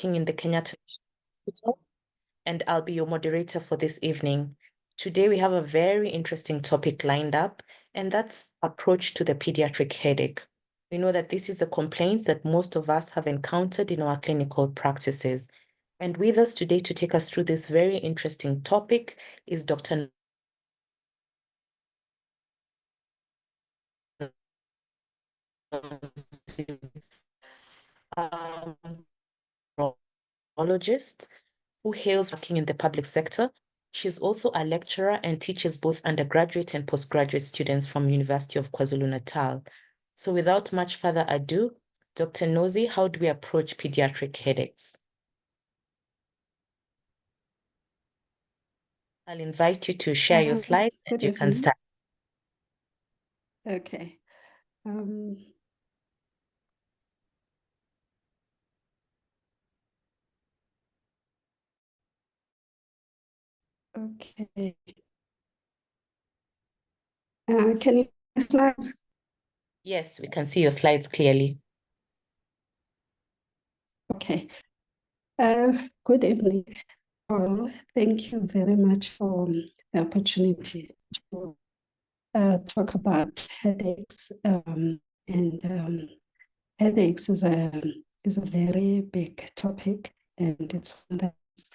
working in the Kenyatta Hospital, and I'll be your moderator for this evening. Today, we have a very interesting topic lined up, and that's approach to the pediatric headache. We know that this is a complaint that most of us have encountered in our clinical practices. And with us today to take us through this very interesting topic is Dr. Neurologist who hails working in the public sector. She's also a lecturer and teaches both undergraduate and postgraduate students from University of KwaZulu-Natal. So without much further ado, Dr. Nosy, how do we approach pediatric headaches? I'll invite you to share your slides and you can start. Okay. Okay. Can you see the slides? Yes, we can see your slides clearly. Okay. Good evening, all. Thank you very much for the opportunity to talk about headaches. Headaches is a very big topic, and it's one that's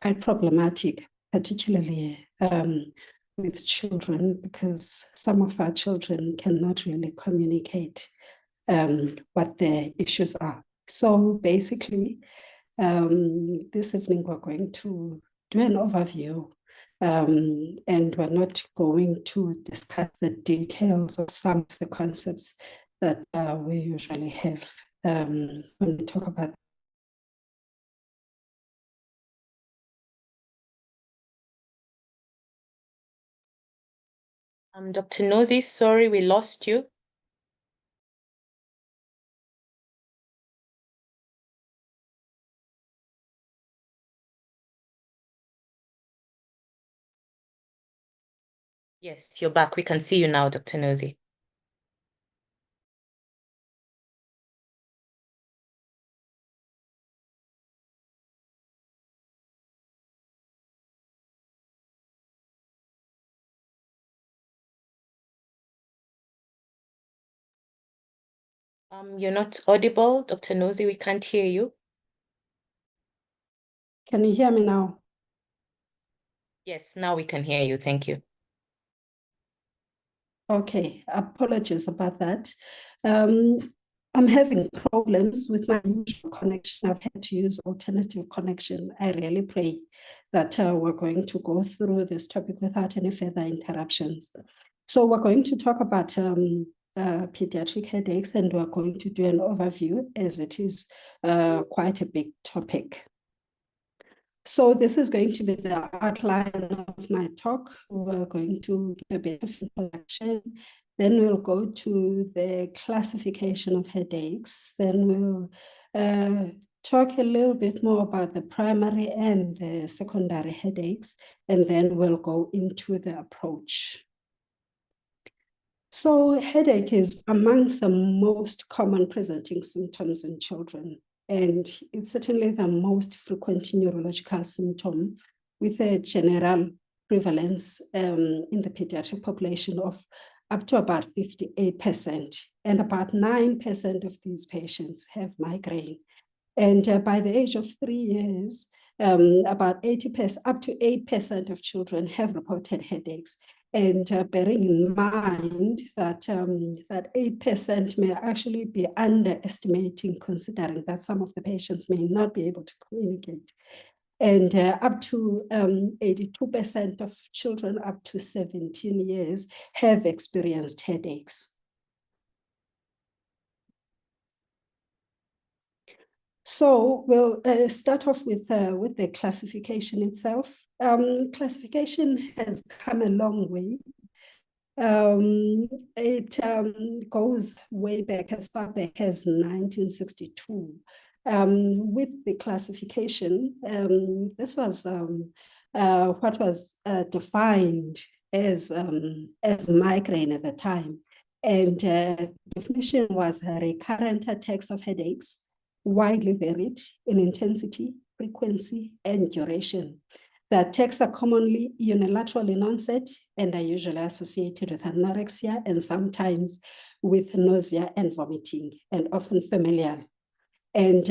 quite problematic, particularly with children, because some of our children cannot really communicate what their issues are. So basically, this evening we're going to do an overview, and we're not going to discuss the details of some of the concepts that we usually have when we talk about. Dr. Nosy, sorry, we lost you. Yes, you're back. We can see you now, Dr. Nosy. You're not audible, Dr. Nosy. We can't hear you. Can you hear me now? Yes, now we can hear you. Thank you. Okay, apologies about that. I'm having problems with my usual connection. I've had to use alternative connection. I really pray that we're going to go through this topic without any further interruptions. So we're going to talk about pediatric headaches, and we're going to do an overview as it is quite a big topic. So this is going to be the outline of my talk. We're going to give a bit of introduction. Then we'll go to the classification of headaches. Then we'll talk a little bit more about the primary and the secondary headaches. And then we'll go into the approach. So headache is amongst the most common presenting symptoms in children. And it's certainly the most frequent neurological symptom with a general prevalence in the pediatric population of up to about 58%. And about 9% of these patients have migraine. And by the age of 3 years, about 80%, up to 8% of children have reported headaches. And bearing in mind that that 8% may actually be underestimating, considering that some of the patients may not be able to communicate. And up to 82% of children up to 17 years have experienced headaches. So we'll start off with the classification itself. Classification has come a long way. It goes way back, as far back as 1962. With the classification, this was what was defined as migraine at the time. And definition was recurrent attacks of headaches widely varied in intensity, frequency, and duration. The attacks are commonly unilateral in onset and are usually associated with anorexia and sometimes with nausea and vomiting, and often familial. And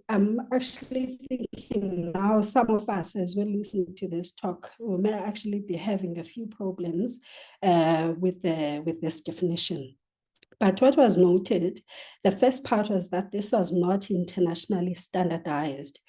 I'm actually thinking now, some of us, as we're listening to this talk, we may actually be having a few problems with this definition. But what was noted, the first part was that this was not internationally standardized.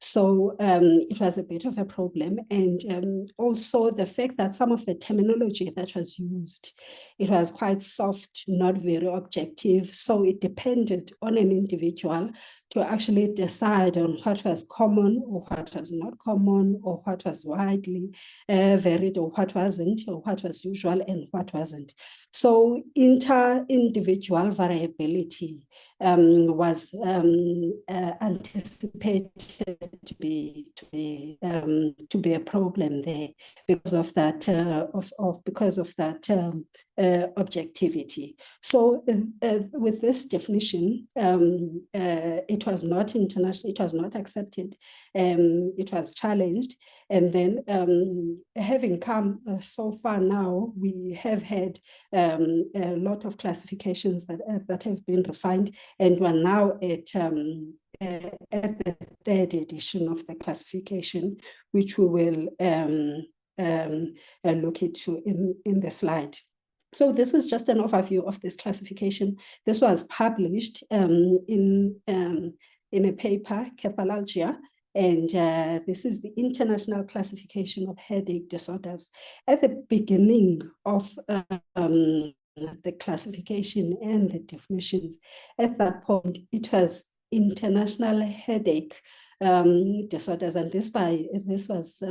So it was a bit of a problem. And also the fact that some of the terminology that was used, it was quite soft, not very objective. So it depended on an individual to actually decide on what was common or what was not common, or what was widely varied or what wasn't, or what was usual and what wasn't. So inter-individual variability was anticipated to be a problem there because of that objectivity. So with this definition, it was not international, it was not accepted, it was challenged, and then having come so far now, we have had a lot of classifications that have been refined, and we're now at the third edition of the classification, which we will look into in the slide. So this is just an overview of this classification. This was published in a paper, Cephalalgia, and this is the International Classification of Headache Disorders. At the beginning of the classification and the definitions, at that point, it was International Headache disorders, and this was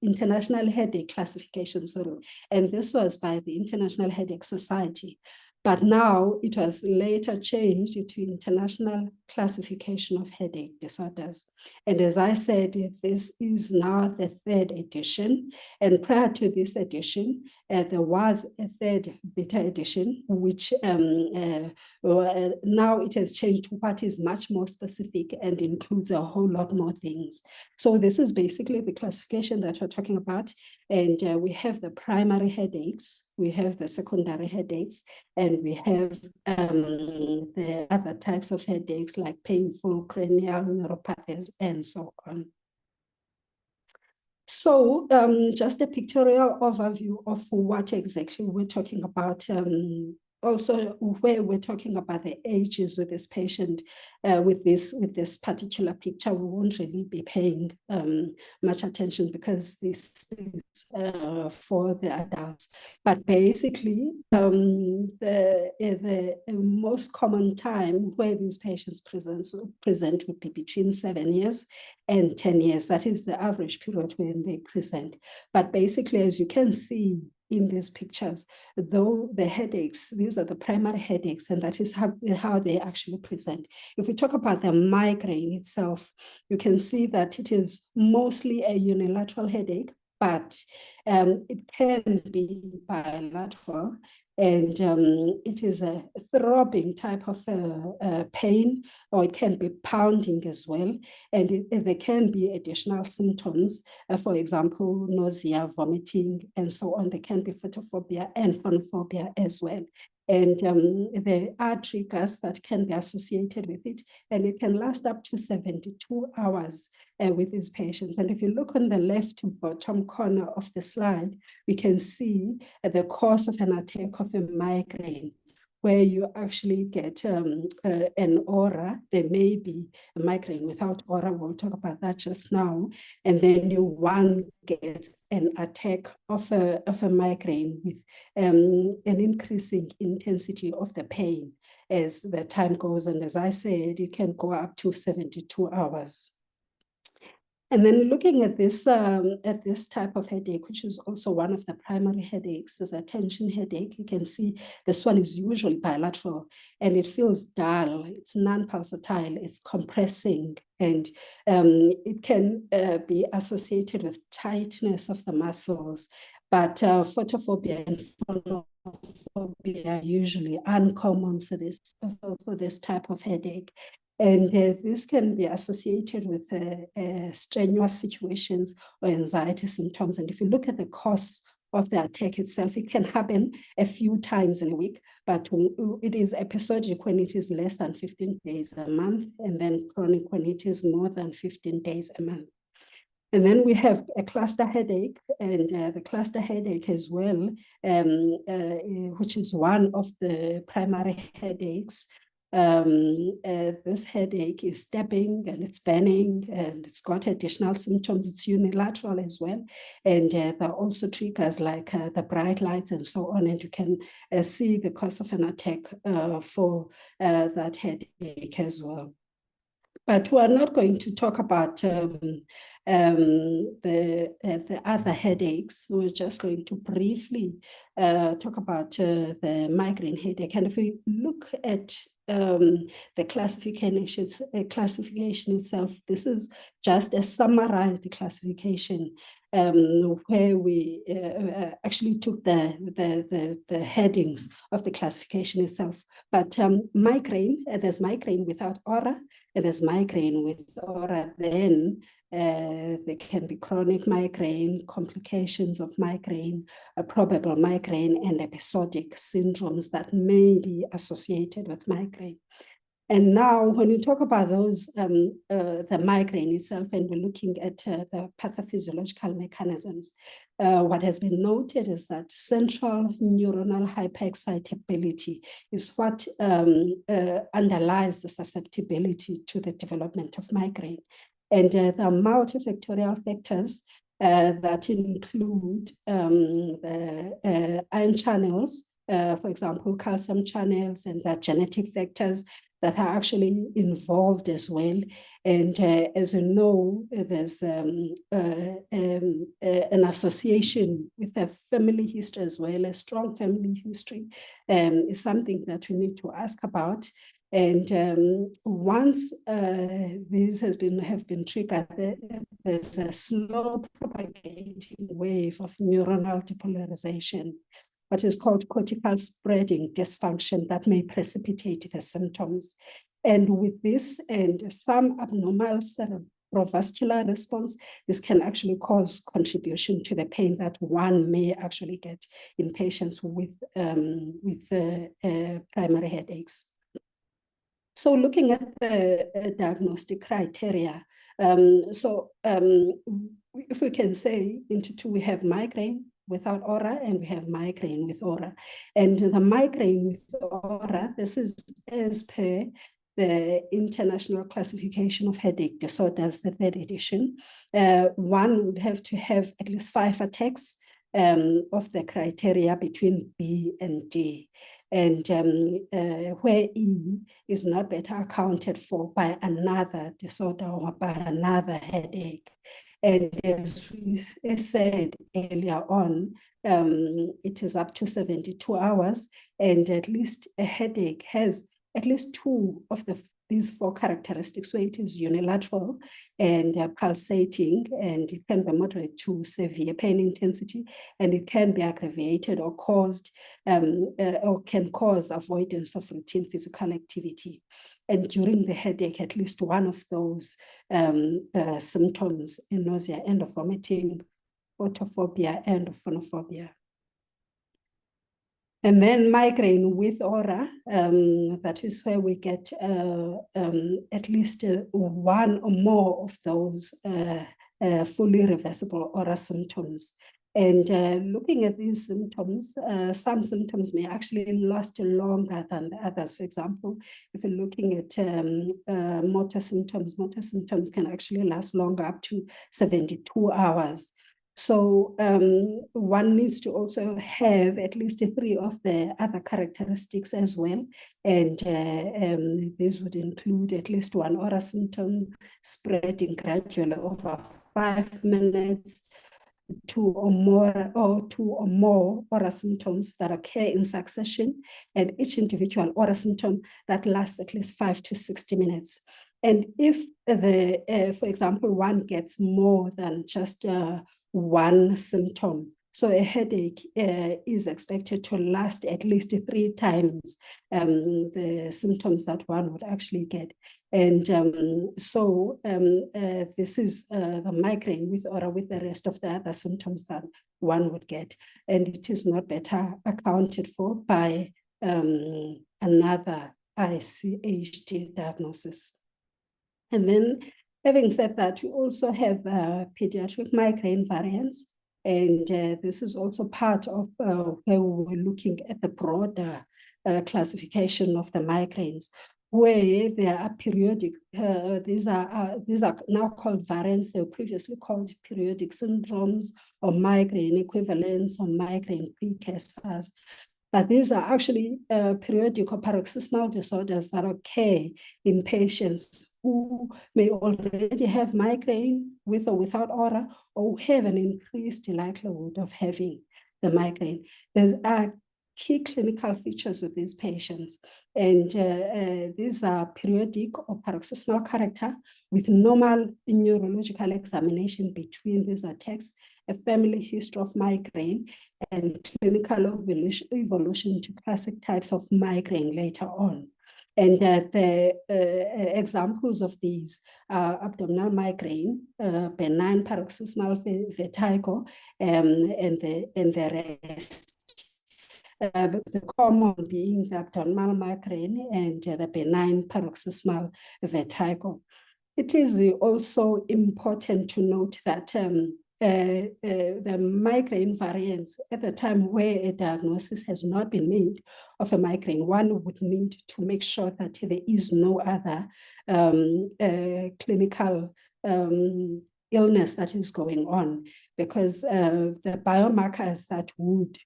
International Headache Classification, sorry, and this was by the International Headache Society. But now it was later changed to International Classification of Headache Disorders. And as I said, this is now the third edition. And prior to this edition, there was a third beta edition, which now it has changed to what is much more specific and includes a whole lot more things. So this is basically the classification that we're talking about. And we have the primary headaches, we have the secondary headaches, and we have the other types of headaches like painful cranial neuropathies and so on. So just a pictorial overview of what exactly we're talking about. Also, where we're talking about the ages with this patient, with this particular picture, we won't really be paying much attention because this is for the adults. But basically, the most common time where these patients present would be between 7 years and 10 years. That is the average period when they present. But basically, as you can see in these pictures, though the headaches, these are the primary headaches, and that is how they actually present. If we talk about the migraine itself, you can see that it is mostly a unilateral headache, but it can be bilateral, and it is a throbbing type of pain, or it can be pounding as well, and there can be additional symptoms, for example, nausea, vomiting, and so on. There can be photophobia and phonophobia as well. And there are triggers that can be associated with it, and it can last up to 72 hours with these patients. And if you look on the left bottom corner of the slide, we can see the cause of an attack of a migraine, where you actually get an aura. There may be a migraine without aura. We'll talk about that just now. And then one gets an attack of a migraine with an increasing intensity of the pain as the time goes. And as I said, it can go up to 72 hours. And then looking at this type of headache, which is also one of the primary headaches, is a tension headache. You can see this one is usually bilateral, and it feels dull. It's non-pulsatile. It's compressing, and it can be associated with tightness of the muscles. But photophobia and phonophobia are usually uncommon for this type of headache. And this can be associated with strenuous situations or anxiety symptoms. And if you look at the course of the attack itself, it can happen a few times in a week, but it is episodic when it is less than 15 days a month, and then chronic when it is more than 15 days a month. And then we have a cluster headache, and the cluster headache as well, which is one of the primary headaches. This headache is stabbing and it's burning and it's got additional symptoms. It's unilateral as well. And there are also triggers like the bright lights and so on. And you can see the cause of an attack for that headache as well. But we're not going to talk about the other headaches. We're just going to briefly talk about the migraine headache. And if we look at the classification itself, this is just a summarized classification where we actually took the headings of the classification itself. But migraine, there's migraine without aura, and there's migraine with aura. Then there can be chronic migraine, complications of migraine, a probable migraine, and episodic syndromes that may be associated with migraine. And now when we talk about those, the migraine itself, and we're looking at the pathophysiological mechanisms, what has been noted is that central neuronal hyperexcitability is what underlies the susceptibility to the development of migraine. And the multifactorial factors that include ion channels, for example, calcium channels, and the genetic factors that are actually involved as well. And as you know, there's an association with a family history as well. A strong family history is something that we need to ask about. And once these have been triggered, there's a slow propagating wave of neuronal depolarization, what is called cortical spreading dysfunction, that may precipitate the symptoms. And with this and some abnormal cerebrovascular response, this can actually cause contribution to the pain that one may actually get in patients with primary headaches. So looking at the diagnostic criteria, if we can say into two, we have migraine without aura and we have migraine with aura. And the migraine with aura, this is as per the International Classification of Headache Disorders, the 3rd edition. One would have to have at least 5 attacks of the criteria between B and D. And where E is not better accounted for by another disorder or by another headache. And as we said earlier on, it is up to 72 hours, and at least a headache has at least 2 of these 4 characteristics, where it is unilateral and pulsating, and it can be moderate to severe pain intensity, and it can be aggravated or caused or can cause avoidance of routine physical activity. And during the headache, at least one of those symptoms, nausea and vomiting, photophobia and phonophobia. And then migraine with aura, that is where we get at least one or more of those fully reversible aura symptoms. And looking at these symptoms, some symptoms may actually last longer than the others. For example, if you're looking at motor symptoms can actually last longer, up to 72 hours. So one needs to also have at least 3 of the other characteristics as well. And these would include at least 1 aura symptom spreading gradually over 5 minutes, 2 or more aura symptoms that occur in succession, and each individual aura symptom that lasts at least 5 to 60 minutes. And if for example, one gets more than just 1 symptom So a headache is expected to last at least 3 times the symptoms that one would actually get. And this is the migraine with or with the rest of the other symptoms that one would get. And it is not better accounted for by another ICHD diagnosis. And then, having said that, we also have pediatric migraine variants. And this is also part of where we were looking at the broader classification of the migraines, where there are periodic, these are now called variants. They were previously called periodic syndromes or migraine equivalents or migraine precursors. But these are actually periodic or paroxysmal disorders that occur in patients who may already have migraine with or without aura, or have an increased likelihood of having the migraine. There are key clinical features of these patients, and these are periodic or paroxysmal character with normal neurological examination between these attacks, a family history of migraine, and clinical evolution to classic types of migraine later on. And the examples of these are abdominal migraine, benign paroxysmal vertigo, and the rest. The common being the abdominal migraine and the benign paroxysmal vertigo. It is also important to note that the migraine variants at the time where a diagnosis has not been made of a migraine, one would need to make sure that there is no other clinical illness that is going on, because the biomarkers that would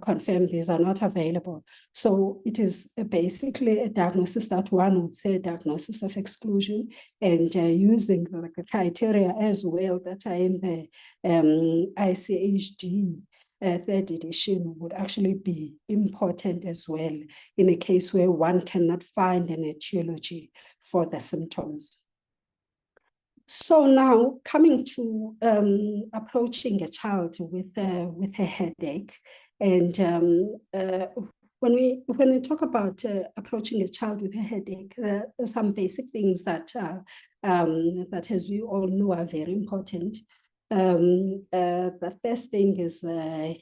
confirm these are not available. So it is basically a diagnosis that one would say diagnosis of exclusion, and using the criteria as well that are in the ICHD third edition would actually be important as well in a case where one cannot find an etiology for the symptoms. So now coming to approaching a child with a headache, and when we talk about approaching a child with a headache, there are some basic things that that, as we all know, are very important. The first thing is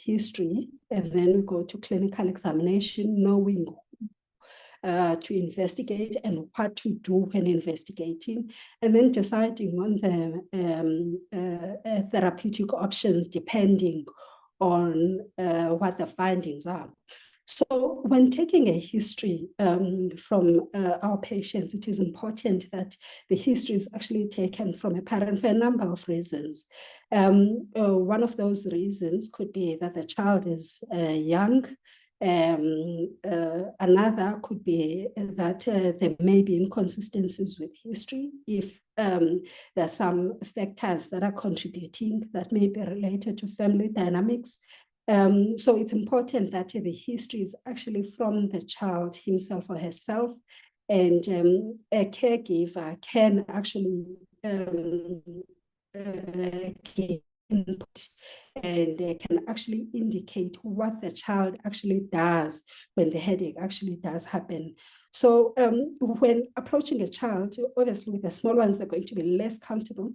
history, and then we go to clinical examination, knowing to investigate and what to do when investigating, and then deciding on the therapeutic options depending on what the findings are. So when taking a history from our patients, it is important that the history is actually taken from a parent for a number of reasons. One of those reasons could be that the child is young. Another could be that there may be inconsistencies with history if there are some factors that are contributing that may be related to family dynamics. So it's important that the history is actually from the child himself or herself, and a caregiver can actually give input, and they can actually indicate what the child actually does when the headache actually does happen. So when approaching a child, obviously with the small ones, they're going to be less comfortable.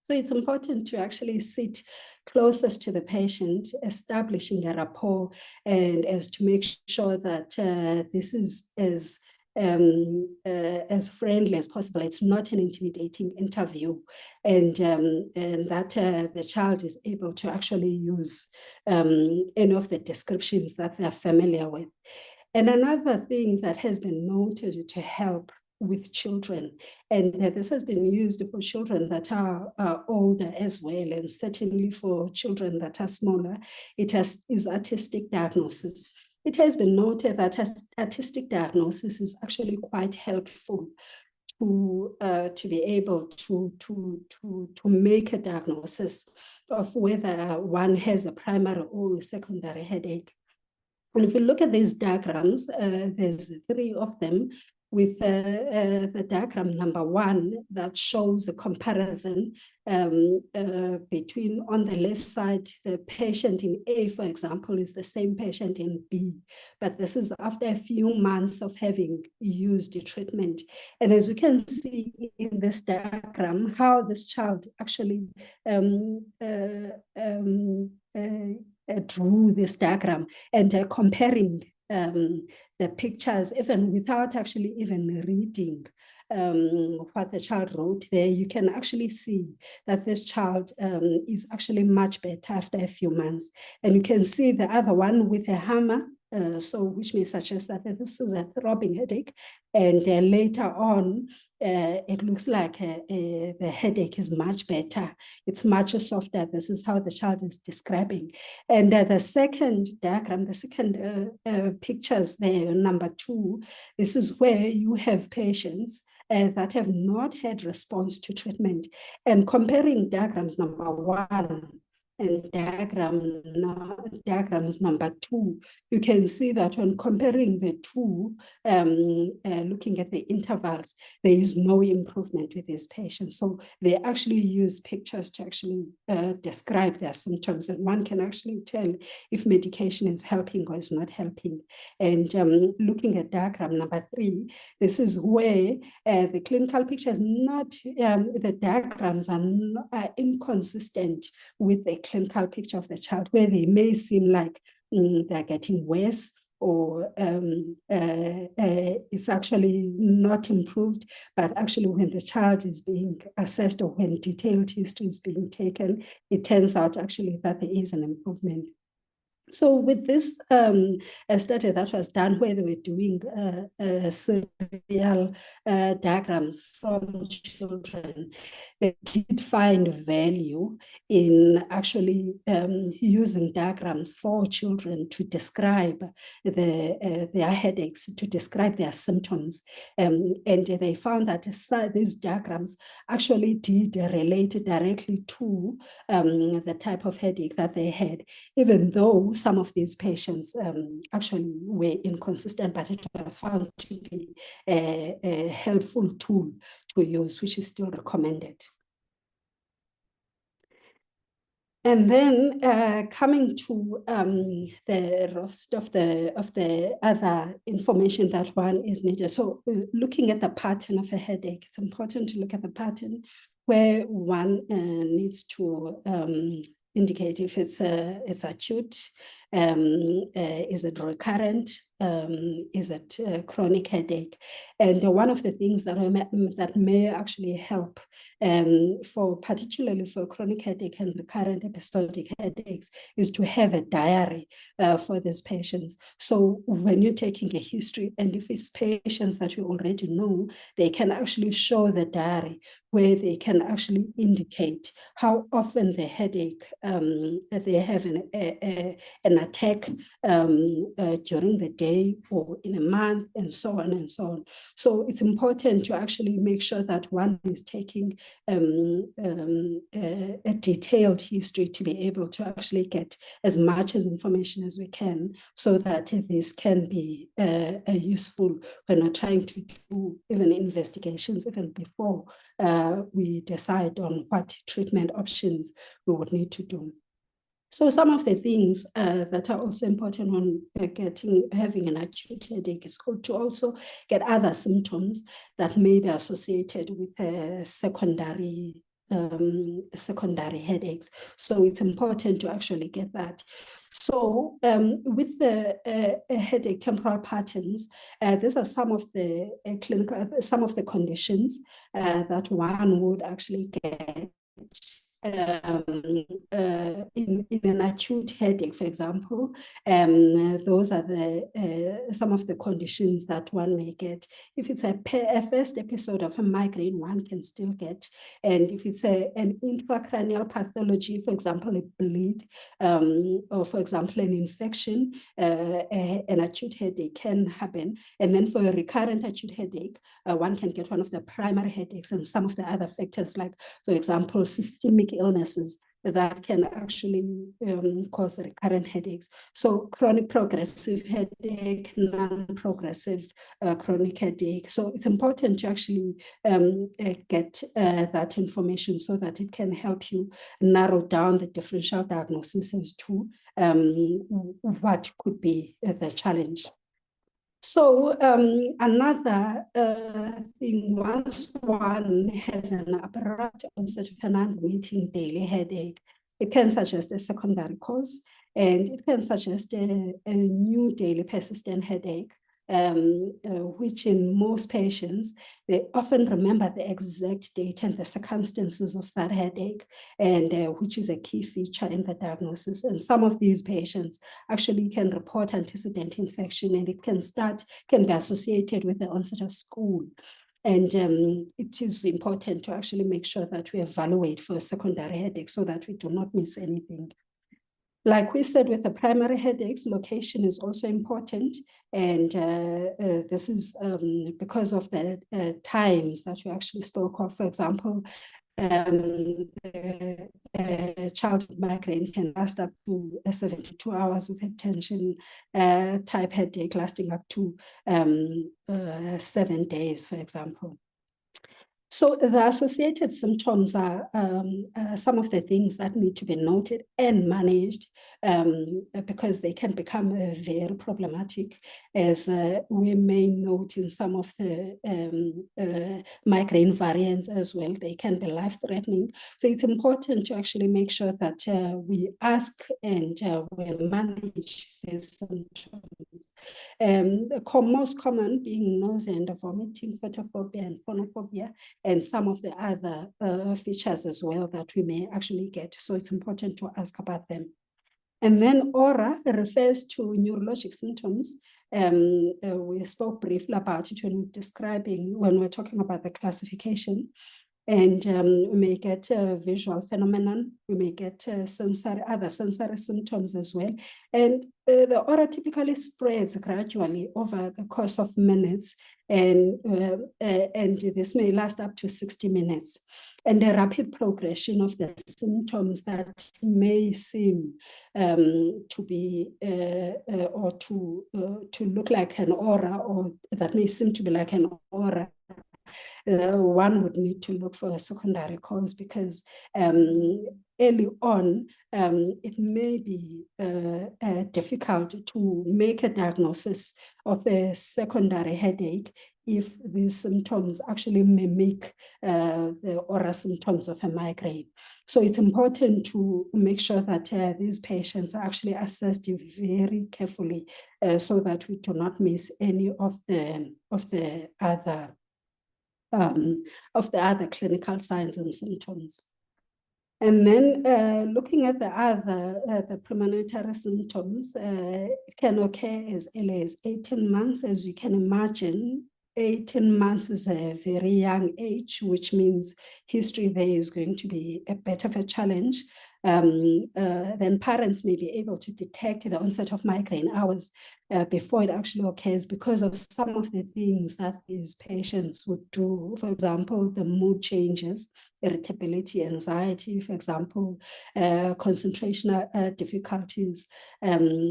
So it's important to actually sit closest to the patient, establishing a rapport, and as to make sure that this is as friendly as possible. It's not an intimidating interview, and that the child is able to actually use any of the descriptions that they're familiar with. And another thing that has been noted to help with children, and this has been used for children that are older as well, and certainly for children that are smaller, is artistic diagnosis. It has been noted that artistic diagnosis is actually quite helpful to be able to make a diagnosis of whether one has a primary or secondary headache. And if you look at these diagrams, there's 3 of them. with the diagram number 1 that shows a comparison between, on the left side, the patient in A, for example, is the same patient in B, but this is after a few months of having used the treatment. And as you can see in this diagram, how this child actually drew this diagram and comparing the pictures, even without actually even reading what the child wrote there, you can actually see that this child is actually much better after a few months. And you can see the other one with a hammer, which may suggest that this is a throbbing headache. And later on, it looks like the headache is much better. It's much softer. This is how the child is describing. And the second diagram, the second pictures there, number 2, this is where you have patients that have not had response to treatment. And comparing diagrams number 1 and diagrams number 2, you can see that when comparing the two, looking at the intervals, there is no improvement with these patients. So they actually use pictures to actually describe their symptoms, and one can actually tell if medication is helping or is not helping. And looking at diagram number 3, this is where the clinical picture is not, the diagrams are inconsistent with the clinical picture of the child, where they may seem like they're getting worse, or it's actually not improved, but actually when the child is being assessed or when detailed history is being taken, it turns out actually that there is an improvement. So with this study that was done where they were doing serial diagrams from children, they did find value in actually using diagrams for children to describe their headaches, to describe their symptoms. And they found that these diagrams actually did relate directly to the type of headache that they had, even though some of these patients actually were inconsistent, but it was found to be a helpful tool to use, which is still recommended. And then coming to the rest of the other information that one is needed. So looking at the pattern of a headache, it's important to look at the pattern where one needs to indicate if it's acute, is it recurrent, is it chronic headache. And one of the things that may actually help particularly for chronic headache and recurrent episodic headaches is to have a diary for these patients. So when you're taking a history, and if it's patients that you already know, they can actually show the diary where they can actually indicate how often the headache, they have an attack during the day or in a month, and so on and so on. So it's important to actually make sure that one is taking a detailed history to be able to actually get as much as information as we can, so that this can be useful when we're trying to do even investigations, even before we decide on what treatment options we would need to do. So some of the things that are also important when having an acute headache is to also get other symptoms that may be associated with secondary headaches. So it's important to actually get that. So with the headache temporal patterns, these are some of the some of the conditions that one would actually get in an acute headache, for example. Those are some of the conditions that one may get. If it's a first episode of a migraine, one can still get. And if it's an intracranial pathology, for example, a bleed, or for example, an infection, an acute headache can happen. And then for a recurrent acute headache, one can get one of the primary headaches and some of the other factors, like, for example, systemic illnesses that can actually cause recurrent headaches. So chronic progressive headache, non-progressive chronic headache. So it's important to actually get that information so that it can help you narrow down the differential diagnosis as to what could be the challenge. So another thing, once one has an abrupt onset of an unremitting daily headache, it can suggest a secondary cause, and it can suggest a new daily persistent headache, which in most patients, they often remember the exact date and the circumstances of that headache, and which is a key feature in the diagnosis. And some of these patients actually can report antecedent infection, and it can be associated with the onset of school. And it is important to actually make sure that we evaluate for secondary headache so that we do not miss anything. Like we said, with the primary headaches, location is also important. And this is because of the times that we actually spoke of. For example, childhood migraine can last up to 72 hours with a tension type headache lasting up to 7 days, for example. So the associated symptoms are some of the things that need to be noted and managed because they can become very problematic, as we may note in some of the migraine variants as well. They can be life-threatening. So it's important to actually make sure that we ask and we manage these symptoms. The most common being nausea and vomiting, photophobia and phonophobia, and some of the other features as well that we may actually get. So it's important to ask about them. And then aura refers to neurologic symptoms. We spoke briefly about it when we're talking about the classification. And we may get a visual phenomenon. We may get other sensory symptoms as well. And the aura typically spreads gradually over the course of minutes, and this may last up to 60 minutes. And the rapid progression of the symptoms that may seem to be or to look like an aura, or that may seem to be like an aura, one would need to look for a secondary cause, because early on, it may be difficult to make a diagnosis of a secondary headache if these symptoms actually mimic the aura symptoms of a migraine. So it's important to make sure that these patients are actually assessed very carefully so that we do not miss any of the other clinical signs and symptoms. And then looking at the premonitory symptoms, it can occur as early as 18 months. As you can imagine, 18 months is a very young age, which means history there is going to be a bit of a challenge. Then parents may be able to detect the onset of migraine hours before it actually occurs, because of some of the things that these patients would do. For example, the mood changes, irritability, anxiety, for example, concentration difficulties,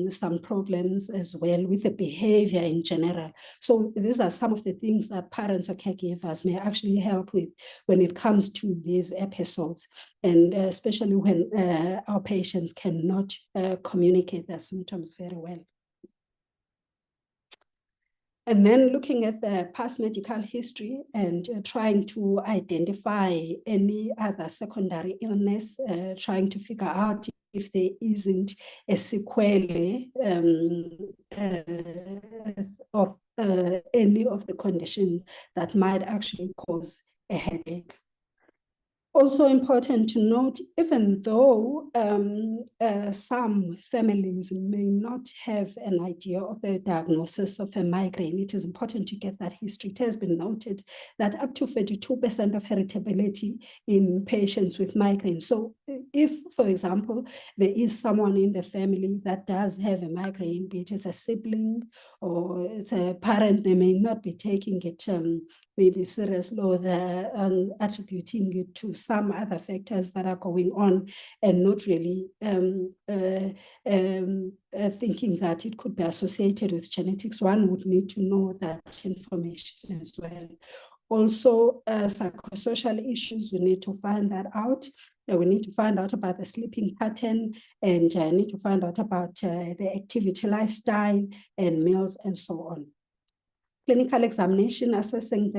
some problems as well with the behavior in general. So these are some of the things that parents or caregivers may actually help with when it comes to these episodes, and especially when our patients cannot communicate their symptoms very well. And then looking at the past medical history and trying to identify any other secondary illness, trying to figure out if there isn't a sequelae of any of the conditions that might actually cause a headache. Also important to note, even though some families may not have an idea of the diagnosis of a migraine, it is important to get that history. It has been noted that up to 32% of heritability in patients with migraine. So if, for example, there is someone in the family that does have a migraine, be it as a sibling or it's a parent, they may not be taking it maybe seriously, or they're attributing it to some other factors that are going on and not really thinking that it could be associated with genetics. One would need to know that information as well. Also, psychosocial issues, we need to find that out. We need to find out about the sleeping pattern, and need to find out about the activity lifestyle and meals and so on. Clinical examination, assessing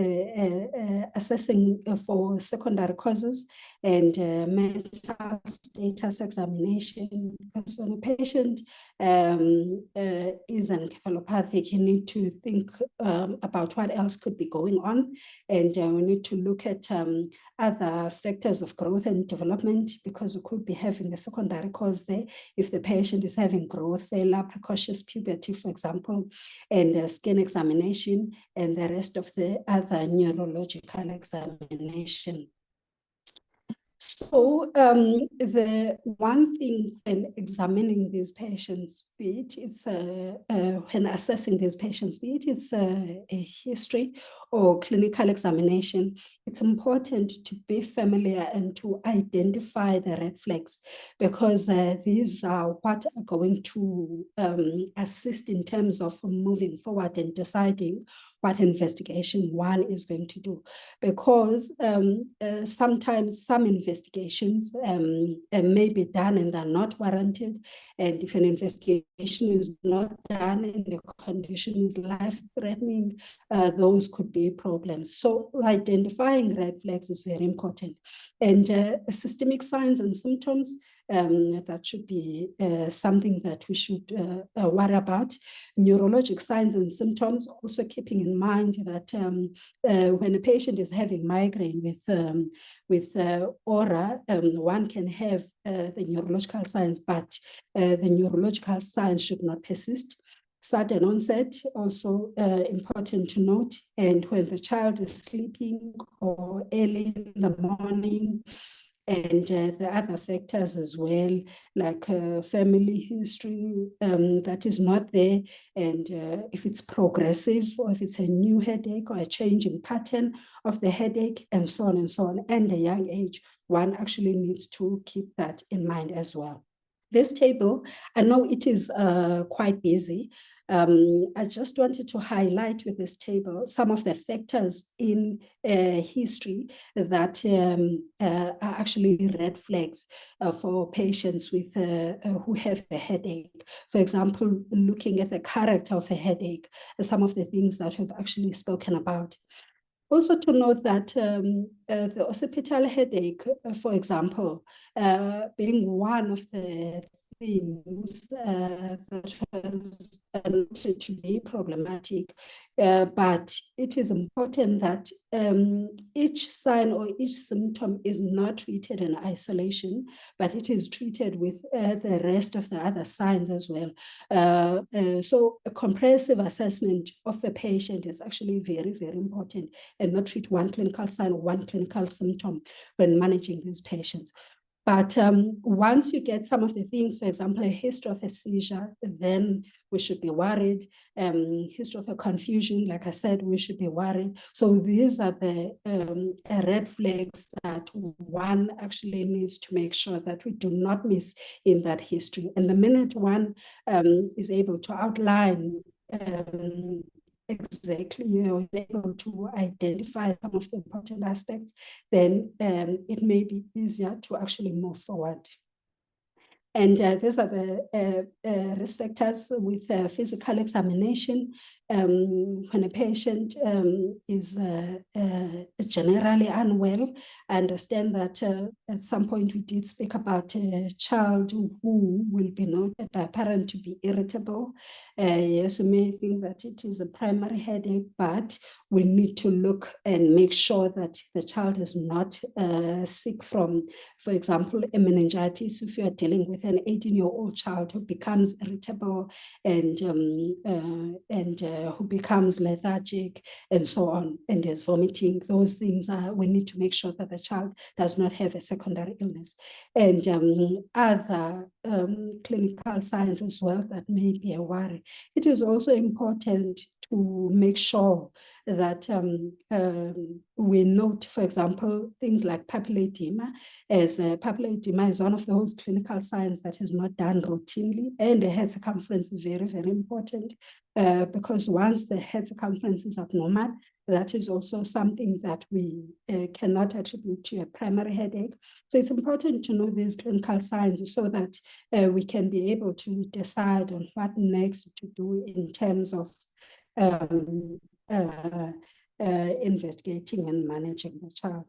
for secondary causes, and mental status examination. Because when a patient is encephalopathic, you need to think about what else could be going on, and we need to look at other factors of growth and development, because we could be having a secondary cause there if the patient is having growth failure, precocious puberty, for example, and skin examination, and the rest of the other neurological examination. So the one thing when examining these patients, be it it's when assessing these patients, be it it's a history or clinical examination, it's important to be familiar and to identify the red flags, because these are what are going to assist in terms of moving forward and deciding what investigation one is going to do. Because sometimes some investigations may be done and they're not warranted. And if an investigation is not done and the condition is life-threatening, those could be problems. So identifying red flags is very important. And systemic signs and symptoms, that should be something that we should worry about. Neurologic signs and symptoms, also keeping in mind that when a patient is having migraine with aura, one can have the neurological signs, but the neurological signs should not persist. Sudden onset, also important to note, and when the child is sleeping or early in the morning, and the other factors as well, like family history that is not there, and if it's progressive, or if it's a new headache or a change in pattern of the headache, and so on and so on, and a young age, one actually needs to keep that in mind as well. This table, I know it is quite busy. I just wanted to highlight with this table some of the factors in history that are actually red flags for patients with who have a headache. For example, looking at the character of a headache, some of the things that we've actually spoken about. Also to note that the occipital headache, for example, being one of the things that has noted to be problematic, but it is important that each sign or each symptom is not treated in isolation, but it is treated with the rest of the other signs as well. So a comprehensive assessment of a patient is actually very, very important, and not treat one clinical sign or one clinical symptom when managing these patients. But once you get some of the things, for example, a history of a seizure, then we should be worried. History of a confusion, like I said, we should be worried. So these are the red flags that one actually needs to make sure that we do not miss in that history. And the minute one is able to outline exactly, is able to identify some of the important aspects, then it may be easier to actually move forward. And these are the risk factors with physical examination. When a patient is generally unwell, I understand that at some point we did speak about a child who will be noted by a parent to be irritable. Yes, we may think that it is a primary headache, but we need to look and make sure that the child is not sick from, for example, a meningitis. If you are dealing with an 18-year-old child who becomes irritable and who becomes lethargic and so on, and is vomiting. Those things we need to make sure that the child does not have a secondary illness. And other clinical signs as well that may be a worry. It is also important to make sure that we note, for example, things like papillary edema, as papillary edema is one of those clinical signs that is not done routinely, and the head circumference is very, very important because once the head circumference is abnormal, that is also something that we cannot attribute to a primary headache. So it's important to know these clinical signs so that we can be able to decide on what next to do in terms of investigating and managing the child.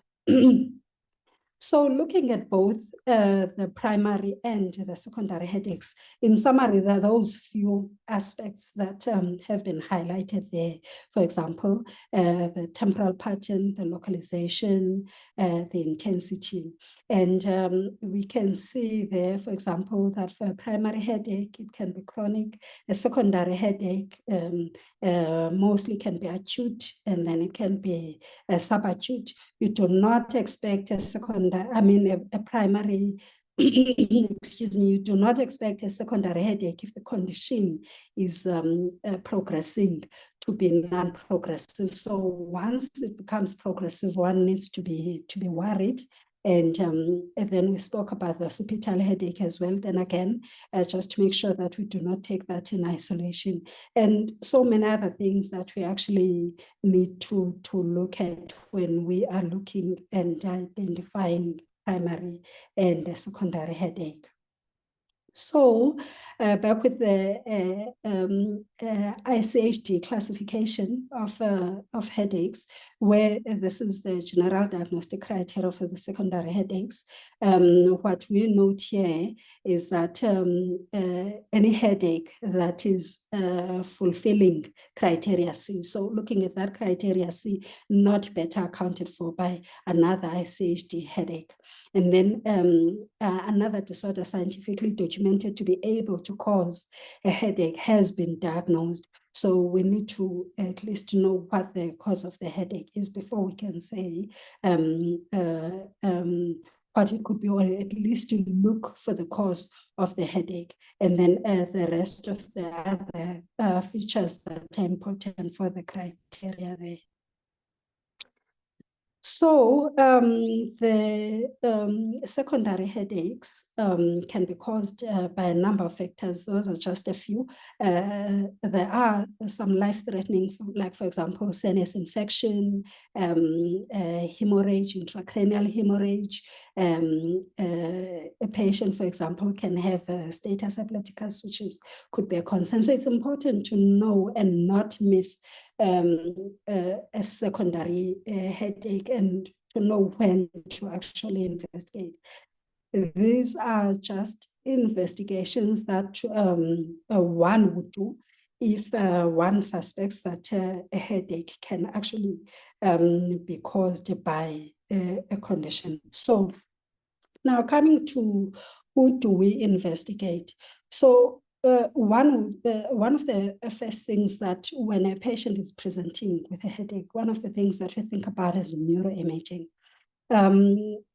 So looking at both the primary and the secondary headaches, in summary, there are those few aspects that have been highlighted there. For example, the temporal pattern, the localization, the intensity. And we can see there, for example, that for a primary headache, it can be chronic. A secondary headache mostly can be acute, and then it can be subacute. You do not expect a a primary, excuse me, you do not expect a secondary headache if the condition is progressing to be non-progressive. So once it becomes progressive, one needs to be worried. And then we spoke about the occipital headache as well. Then again, just to make sure that we do not take that in isolation. And so many other things that we actually need to look at when we are looking and identifying primary and secondary headache. So back with the ICHD classification of headaches, where this is the general diagnostic criteria for the secondary headaches. What we note here is that any headache that is fulfilling criteria C, so looking at that criteria C, not better accounted for by another ICHD headache. And then another disorder scientifically documented to be able to cause a headache has been diagnosed. So we need to at least know what the cause of the headache is before we can say what it could be, or at least to look for the cause of the headache. And then the rest of the other features that are important for the criteria there. So the secondary headaches can be caused by a number of factors. Those are just a few. There are some life-threatening, like for example, sinus infection, hemorrhage, intracranial hemorrhage. A patient, for example, can have status epilepticus, which could be a concern. So it's important to know and not miss a secondary headache and to know when to actually investigate. These are just investigations that one would do if one suspects that a headache can actually be caused by a condition. So now coming to who do we investigate? So one of the first things that when a patient is presenting with a headache, one of the things that we think about is neuroimaging.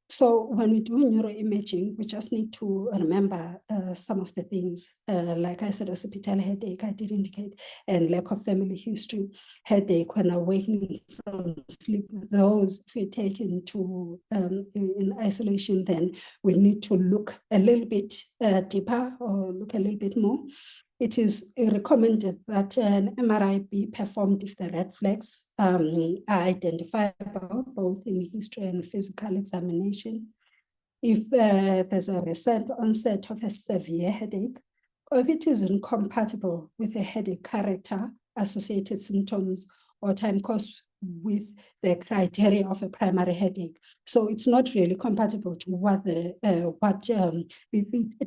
So when we do neuroimaging, we just need to remember some of the things, like I said, occipital headache, I did indicate, and lack of family history, headache when awakening from sleep. Those, if we take into in isolation, then we need to look a little bit deeper or look a little bit more. It is recommended that an MRI be performed if the red flags are identifiable, both in history and physical examination. If there's a recent onset of a severe headache, or if it is incompatible with a headache character, associated symptoms, or time course with the criteria of a primary headache. So it's not really compatible to what it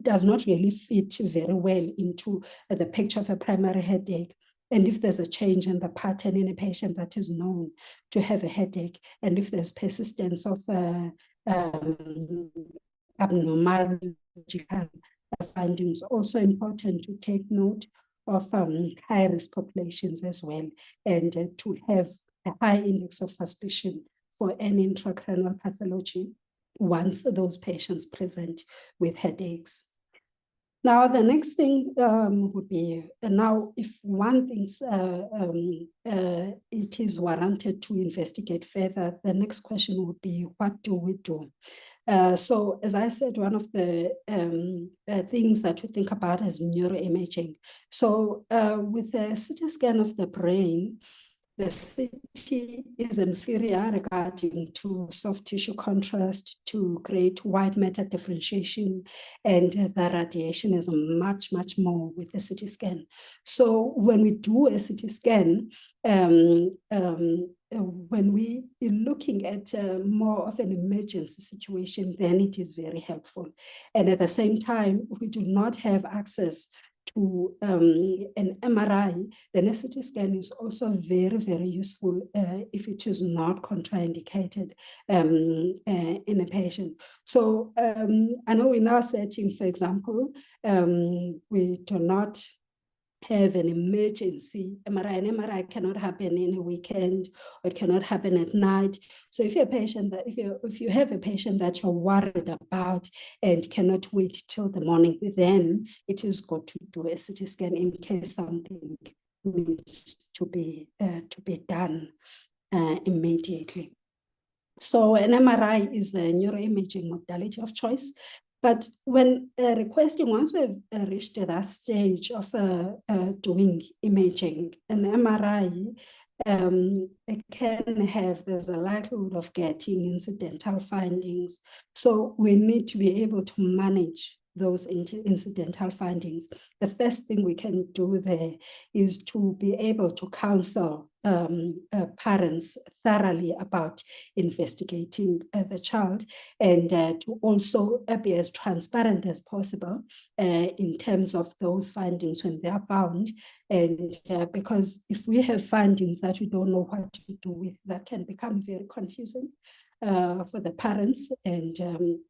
does not really fit very well into the picture of a primary headache. And if there's a change in the pattern in a patient that is known to have a headache, and if there's persistence of abnormal findings, also important to take note of high-risk populations as well, and to have a high index of suspicion for any intracranial pathology once those patients present with headaches. Now, the next thing would be, now, if one thinks it is warranted to investigate further, the next question would be, what do we do? So, as I said, one of the things that we think about is neuroimaging. So, with a CT scan of the brain, the CT is inferior regarding to soft tissue contrast, to great white matter differentiation, and the radiation is much, much more with the CT scan. So when we do a CT scan, when we are looking at more of an emergency situation, then it is very helpful. And at the same time, we do not have access to an MRI, then a CT scan is also very, very useful if it is not contraindicated in a patient. So I know in our setting, for example, we do not have an emergency MRI. An MRI cannot happen in a weekend, or it cannot happen at night. So if you're a patient that if you have a patient that you're worried about and cannot wait till the morning, then it is good to do a CT scan in case something needs to be done immediately. So an MRI is a neuroimaging modality of choice. But when requesting, once we've reached that stage of doing imaging, an MRI there's a likelihood of getting incidental findings. So we need to be able to manage those incidental findings. The first thing we can do there is to be able to counsel parents thoroughly about investigating the child, and to also be as transparent as possible in terms of those findings when they are found. And because if we have findings that we don't know what to do with, that can become very confusing for the parents, and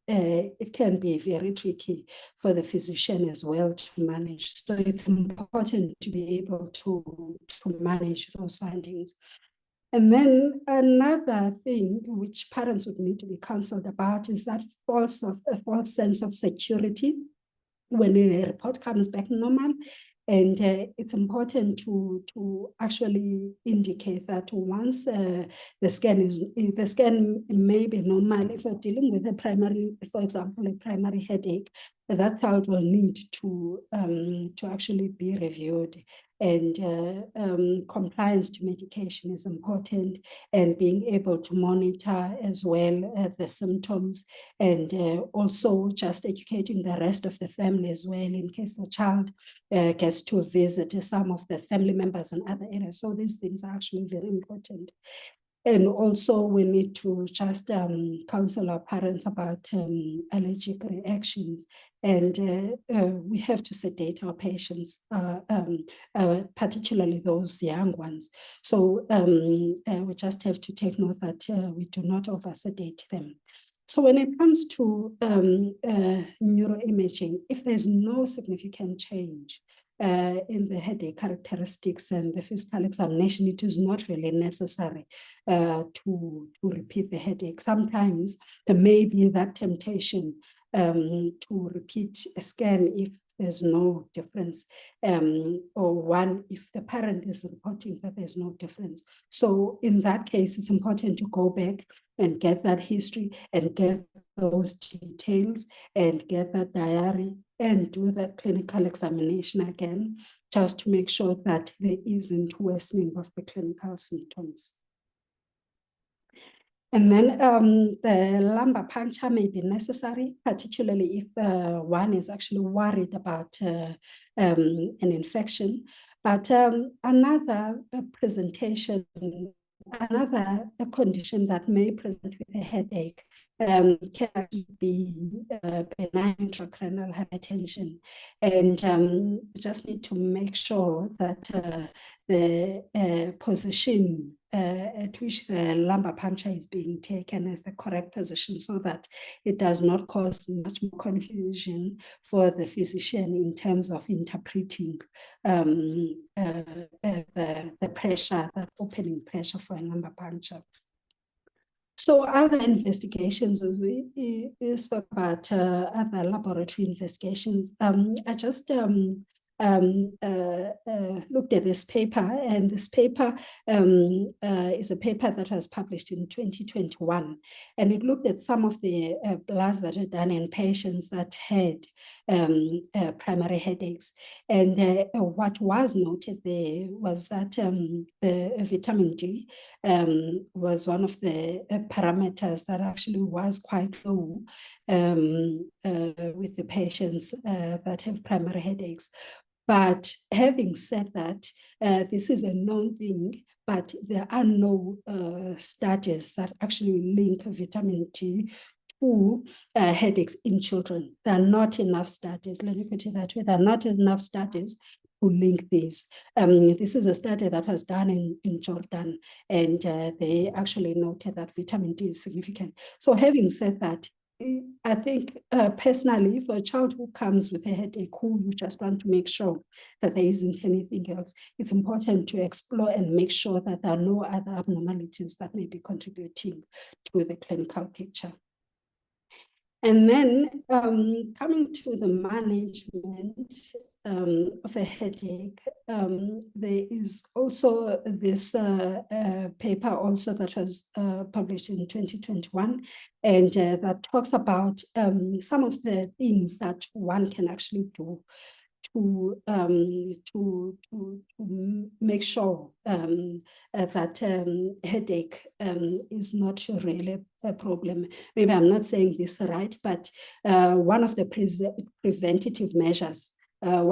it can be very tricky for the physician as well to manage. So it's important to be able to manage those findings. And then another thing which parents would need to be counseled about is that false sense of security when a report comes back normal. And it's important to actually indicate that once the scan may be normal, if you're dealing with a primary, for example, a primary headache, that child will need to actually be reviewed. And compliance to medication is important, and being able to monitor as well the symptoms, and also just educating the rest of the family as well in case the child gets to visit some of the family members in other areas. So these things are actually very important. And also we need to just counsel our parents about allergic reactions. And we have to sedate our patients, particularly those young ones. So we just have to take note that we do not over-sedate them. So when it comes to neuroimaging, if there's no significant change in the headache characteristics and the physical examination, it is not really necessary to repeat the headache. Sometimes there may be that temptation to repeat a scan if there's no difference, or one if the parent is reporting that there's no difference. So in that case, it's important to go back and get that history and get those details and get that diary and do that clinical examination again, just to make sure that there isn't worsening of the clinical symptoms. And then the lumbar puncture may be necessary, particularly if one is actually worried about an infection. But another condition that may present with a headache can be benign intracranial hypertension. And we just need to make sure that the position at which the lumbar puncture is being taken as the correct position so that it does not cause much more confusion for the physician in terms of interpreting the pressure, the opening pressure for a lumbar puncture. So other investigations, we spoke about other laboratory investigations. I just looked at this paper, and this paper is a paper that was published in 2021, and it looked at some of the bloods that were done in patients that had primary headaches. And what was noted there was that the vitamin D was one of the parameters that actually was quite low with the patients that have primary headaches. But having said that, this is a known thing, but there are no studies that actually link vitamin D to headaches in children. There are not enough studies, let me put it that way, there are not enough studies to link this. This is a study that was done in Jordan, and they actually noted that vitamin D is significant. So having said that, I think personally, for a child who comes with a headache, who you just want to make sure that there isn't anything else, it's important to explore and make sure that there are no other abnormalities that may be contributing to the clinical picture. And then coming to the management of a headache, there is also this paper also that was published in 2021, and that talks about some of the things that one can actually do to make sure that headache is not really a problem. Maybe I'm not saying this right, but one of the preventative measures that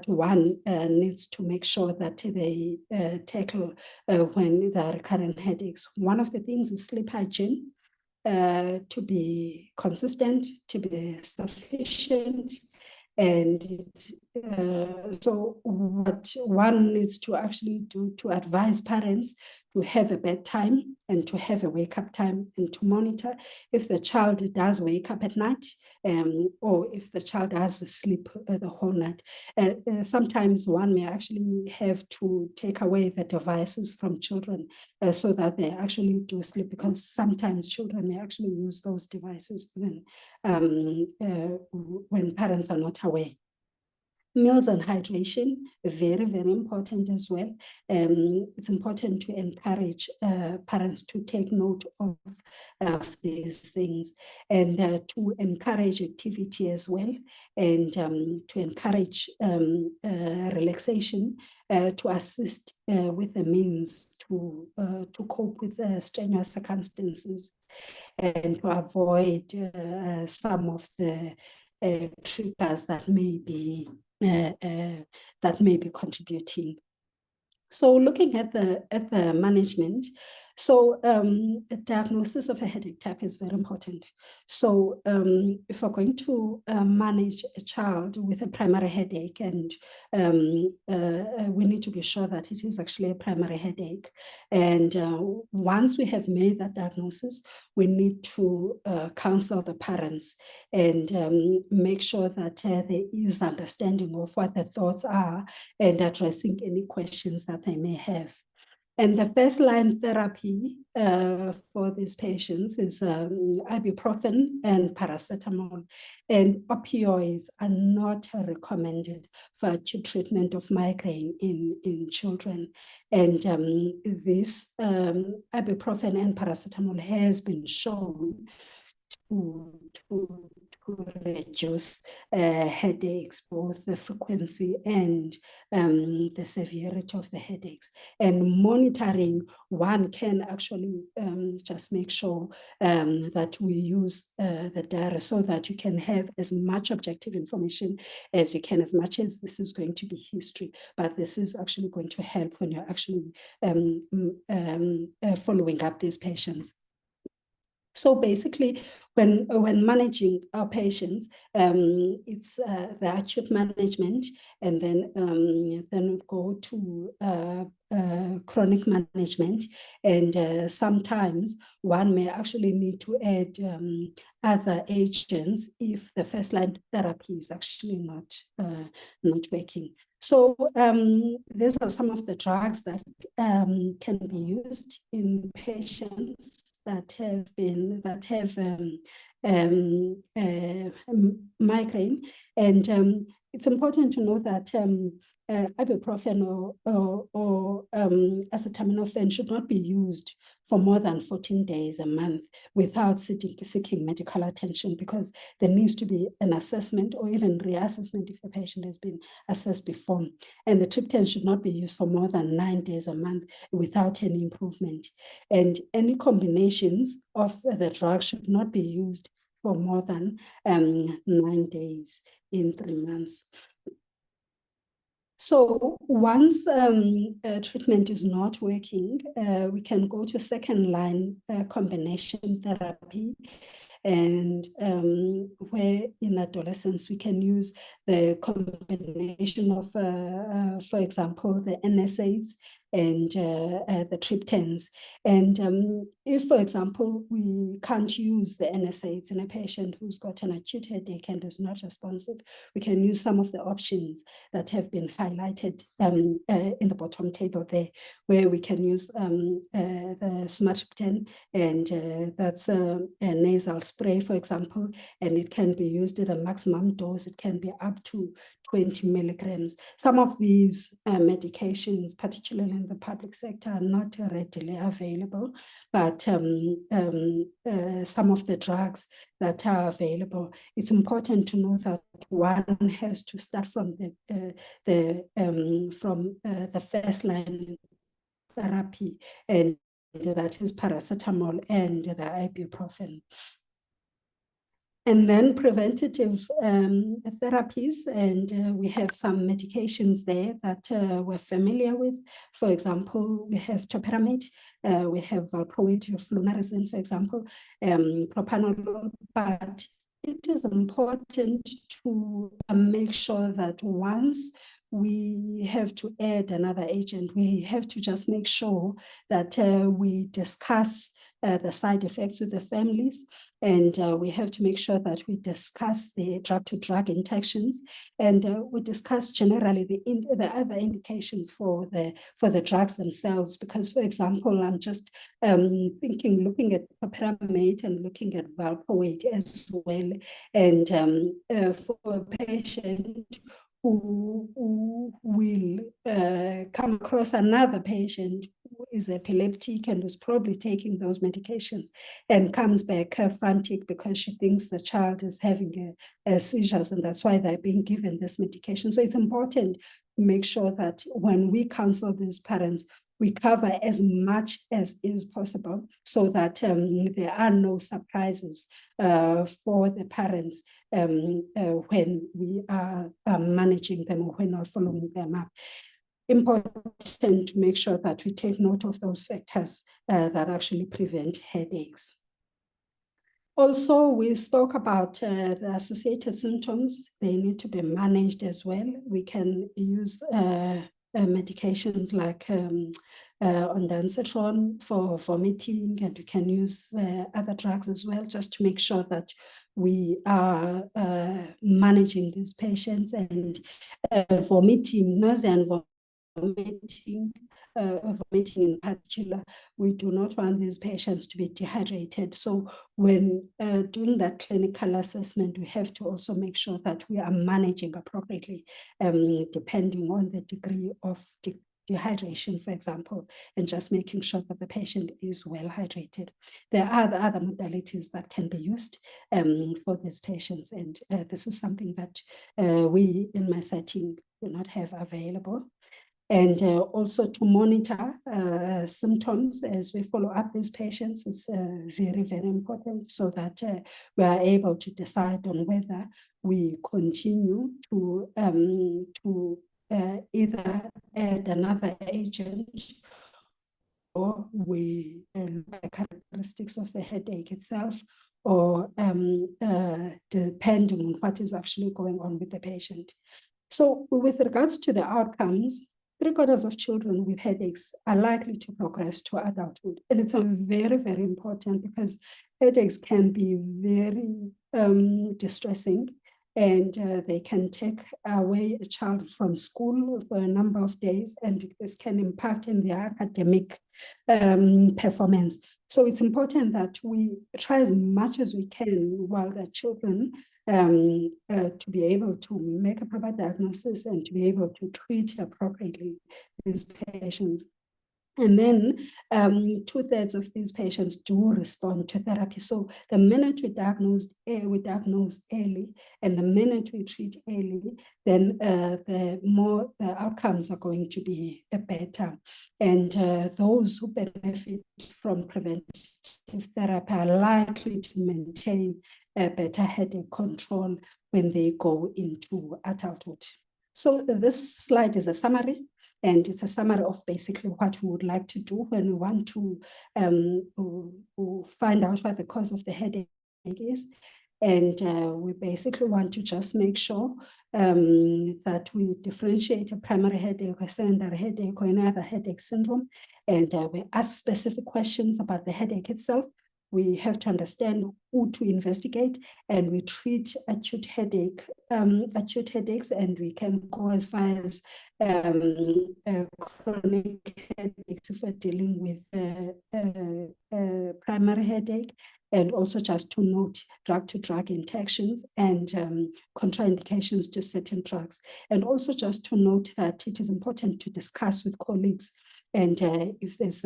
one needs to make sure that they tackle when there are recurrent headaches. One of the things is sleep hygiene. To be consistent, to be sufficient. And so what one needs to actually do to advise parents to have a bedtime and to have a wake-up time, and to monitor if the child does wake up at night or if the child does sleep the whole night. Sometimes one may actually have to take away the devices from children so that they actually do sleep, because sometimes children may actually use those devices even when parents are not aware. Meals and hydration, very, very important as well. It's important to encourage parents to take note of these things, and to encourage activity as well, and to encourage relaxation, to assist with the means to cope with strenuous circumstances, and to avoid some of the triggers that may be contributing. So looking at the management, so a diagnosis of a headache type is very important. So if we're going to manage a child with a primary headache, and we need to be sure that it is actually a primary headache. And once we have made that diagnosis, we need to counsel the parents and make sure that there is understanding of what the thoughts are, and addressing any questions that they may have. And the first line therapy for these patients is ibuprofen and paracetamol. And opioids are not recommended for acute treatment of migraine in children. And this ibuprofen and paracetamol has been shown to reduce headaches, both the frequency and the severity of the headaches. And monitoring, one can actually just make sure that we use the data so that you can have as much objective information as you can, as much as this is going to be history, but this is actually going to help when you're actually following up these patients. So basically, when managing our patients, it's the acute management, and then go to chronic management, and sometimes one may actually need to add other agents if the first line therapy is actually not working. So these are some of the drugs that can be used in patients that have migraine, and it's important to know that ibuprofen or acetaminophen should not be used for more than 14 days a month without seeking medical attention, because there needs to be an assessment or even reassessment if the patient has been assessed before. And the triptan should not be used for more than 9 days a month without any improvement. And any combinations of the drug should not be used for more than 9 days in 3 months. So once treatment is not working, we can go to second line combination therapy. And where in adolescence we can use the combination of, for example, the NSAIDs and the triptans. And if, for example, we can't use the NSAIDs in a patient who's got an acute headache and is not responsive, we can use some of the options that have been highlighted in the bottom table there, where we can use the sumatriptan, and that's a nasal spray, for example, and it can be used at the maximum dose. It can be up to 20 milligrams. Some of these medications, particularly in the public sector, are not readily available, but some of the drugs that are available, it's important to know that one has to start from the first line therapy, and that is paracetamol and the ibuprofen. And then preventative therapies, and we have some medications there that we're familiar with. For example, we have topiramate, we have valproate, flunarizine, for example, propranolol, but it is important to make sure that once we have to add another agent, we have to just make sure that we discuss the side effects with the families, and we have to make sure that we discuss the drug-to-drug interactions, and we discuss generally the other indications for the drugs themselves. Because, for example, I'm just looking at topiramate and looking at valproate as well, and for a patient who will come across another patient who is epileptic and who's probably taking those medications and comes back frantic because she thinks the child is having a seizures, and that's why they're being given this medication. So it's important to make sure that when we counsel these parents, we cover as much as is possible so that there are no surprises for the parents when we are managing them or when we're following them up. Important to make sure that we take note of those factors that actually prevent headaches. Also, we spoke about the associated symptoms. They need to be managed as well. We can use medications like ondansetron for vomiting, and we can use other drugs as well, just to make sure that we are managing these patients. And vomiting, nausea and vomiting in particular, we do not want these patients to be dehydrated. So when doing that clinical assessment, we have to also make sure that we are managing appropriately, depending on the degree of dehydration, for example, and just making sure that the patient is well hydrated. There are other modalities that can be used for these patients, and this is something that we in my setting do not have available. And also to monitor symptoms as we follow up these patients is very, very important, so that we are able to decide on whether we continue to either add another agent we look at the characteristics of the headache itself, or depending on what is actually going on with the patient. So with regards to the outcomes, 3/4 of children with headaches are likely to progress to adulthood. And it's very, very important because headaches can be very distressing, and they can take away a child from school for a number of days, and this can impact in their academic performance. So it's important that we try as much as we can while the children to be able to make a proper diagnosis and to be able to treat appropriately these patients. And then 2/3 of these patients do respond to therapy. So the minute we diagnose early, and the minute we treat early, then the more the outcomes are going to be better. And those who benefit from preventive therapy are likely to maintain a better headache control when they go into adulthood. So this slide is a summary. And it's a summary of basically what we would like to do when we want to find out what the cause of the headache is. And we basically want to just make sure that we differentiate a primary headache, a secondary headache, or any other headache syndrome. And we ask specific questions about the headache itself. We have to understand who to investigate, and we treat acute headaches, and we can go as far as chronic headaches if we're dealing with primary headache, and also just to note drug-to-drug interactions and contraindications to certain drugs. And also just to note that it is important to discuss with colleagues, and if there's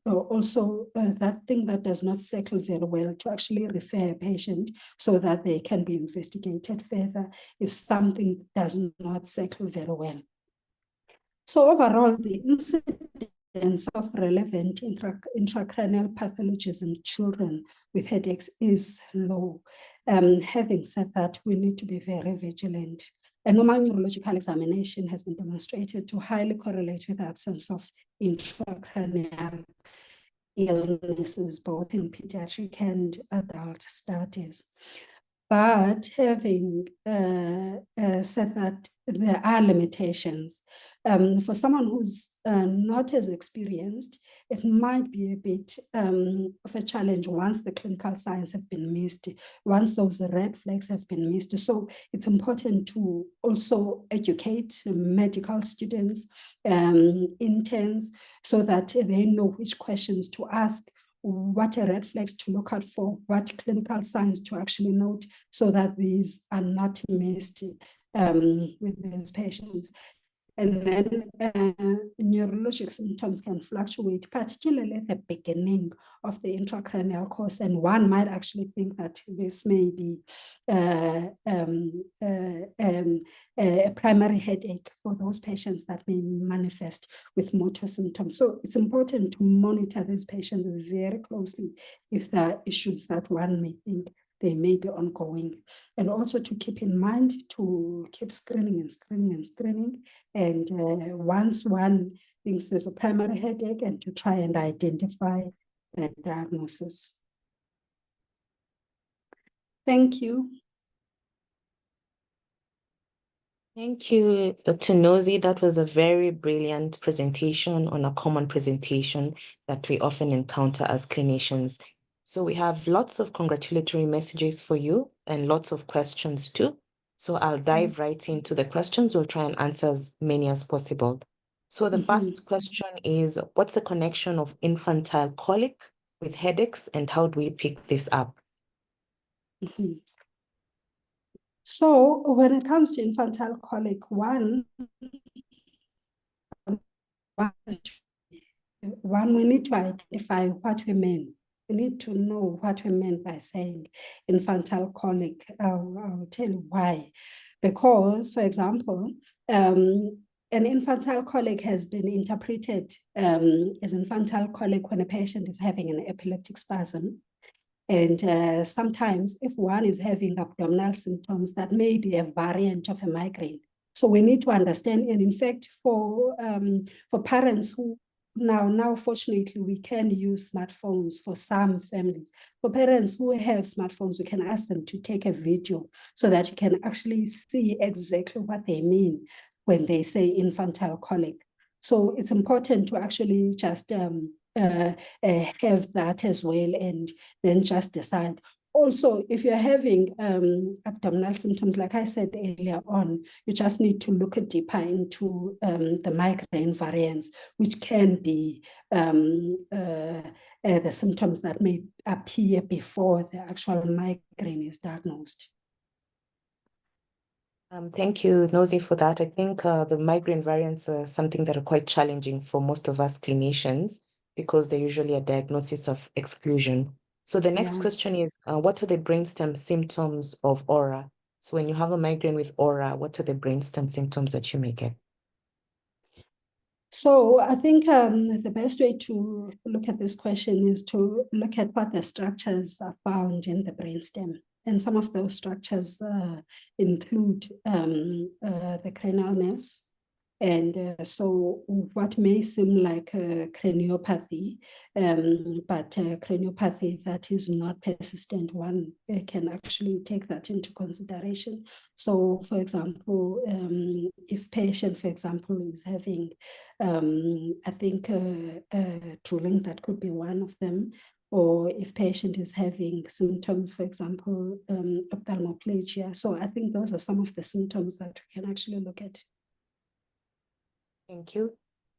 also that thing that does not settle very well, to actually refer a patient so that they can be investigated further if something does not settle very well. So overall, the incidence of relevant intracranial pathologies in children with headaches is low. Having said that, we need to be very vigilant. A normal neurological examination has been demonstrated to highly correlate with the absence of intracranial illnesses, both in pediatric and adult studies. But having said that, there are limitations. For someone who's not as experienced, it might be a bit of a challenge once the clinical signs have been missed, once those red flags have been missed. So it's important to also educate medical students, interns, so that they know which questions to ask, what are red flags to look out for, what clinical signs to actually note, so that these are not missed with these patients. And then neurologic symptoms can fluctuate, particularly at the beginning of the intracranial course. And one might actually think that this may be a primary headache for those patients that may manifest with motor symptoms. So it's important to monitor these patients very closely if there are issues that one may think they may be ongoing. And also to keep in mind to keep screening and screening and screening. And once one thinks there's a primary headache, and to try and identify the diagnosis. Thank you. Thank you, Dr. Nosy. That was a very brilliant presentation on a common presentation that we often encounter as clinicians. So we have lots of congratulatory messages for you and lots of questions too. So I'll dive right into the questions. We'll try and answer as many as possible. So the first question is, what's the connection of infantile colic with headaches, and how do we pick this up? So when it comes to infantile colic, one, we need to identify what we mean. We need to know what we mean by saying infantile colic. I'll tell you why. Because, for example, an infantile colic has been interpreted as infantile colic when a patient is having an epileptic spasm. And sometimes if one is having abdominal symptoms, that may be a variant of a migraine. So we need to understand, and in fact, for parents who now, fortunately, we can use smartphones for some families. For parents who have smartphones, we can ask them to take a video so that you can actually see exactly what they mean when they say infantile colic. So it's important to actually just have that as well, and then just decide. Also, if you're having abdominal symptoms, like I said earlier on, you just need to look deeper into the migraine variants, which can be the symptoms that may appear before the actual migraine is diagnosed. Thank you, Nosy, for that. I think the migraine variants are something that are quite challenging for most of us clinicians because they're usually a diagnosis of exclusion. So the next question is, what are the brainstem symptoms of aura? So when you have a migraine with aura, what are the brainstem symptoms that you may get? So I think the best way to look at this question is to look at what the structures are found in the brainstem. And some of those structures include the cranial nerves. And so what may seem like craniopathy, but craniopathy that is not persistent, one can actually take that into consideration. So for example, if patient, for example, is having, I think drooling, that could be one of them, or if patient is having symptoms, for example, ophthalmoplegia. So I think those are some of the symptoms that we can actually look at. Thank you.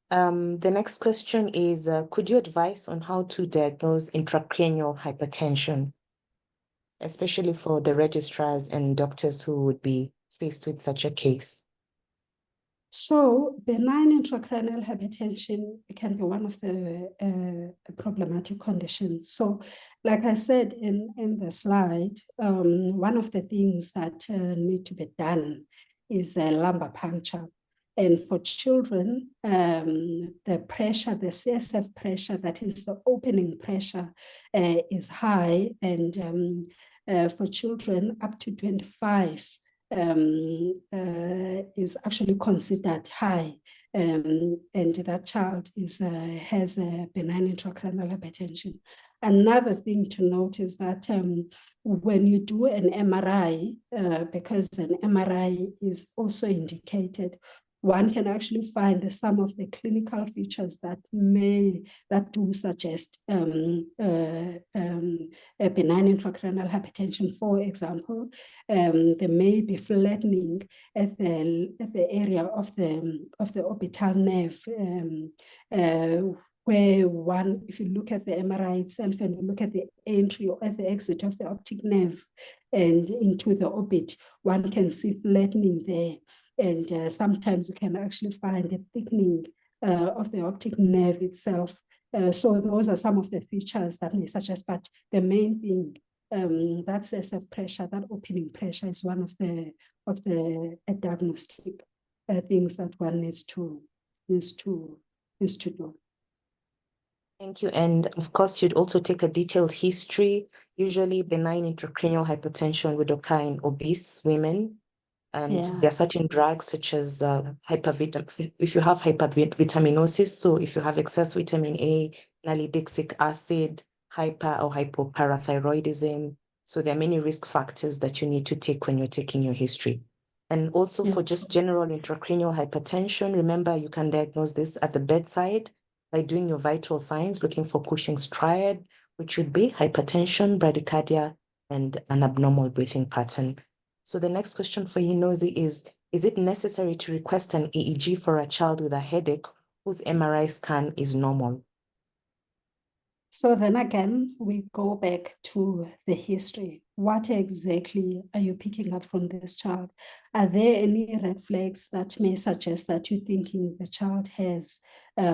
The next question is, could you advise on how to diagnose intracranial hypertension, especially for the registrars and doctors who would be faced with such a case? So benign intracranial hypertension can be one of the problematic conditions. So like I said in the slide, one of the things that need to be done is a lumbar puncture. And for children, the pressure, the CSF pressure, that is the opening pressure, is high. And for children up to 25, is actually considered high, and that child has a benign intracranial hypertension. Another thing to note is that when you do an MRI, because an MRI is also indicated, one can actually find some of the clinical features that do suggest a benign intracranial hypertension. For example, there may be flattening at the area of the orbital nerve, where one, if you look at the MRI itself and you look at the entry or at the exit of the optic nerve and into the orbit, one can see flattening there. And sometimes you can actually find a thickening of the optic nerve itself. So those are some of the features that may suggest, but the main thing, that CSF pressure, that opening pressure, is one of the diagnostic things that one needs to do. Thank you. And of course, you'd also take a detailed history. Usually benign intracranial hypertension would occur in obese women. And there are certain drugs such as if you have hypervitaminosis, so if you have excess vitamin A, nalidixic acid, hyper or hypoparathyroidism. So there are many risk factors that you need to take when you're taking your history. And also for just general intracranial hypertension, remember you can diagnose this at the bedside by doing your vital signs, looking for Cushing's triad, which would be hypertension, bradycardia, and an abnormal breathing pattern. So the next question for you, Nosy, is it necessary to request an EEG for a child with a headache whose MRI scan is normal? So then again, we go back to the history. What exactly are you picking up from this child? Are there any red flags that may suggest that you're thinking the child has a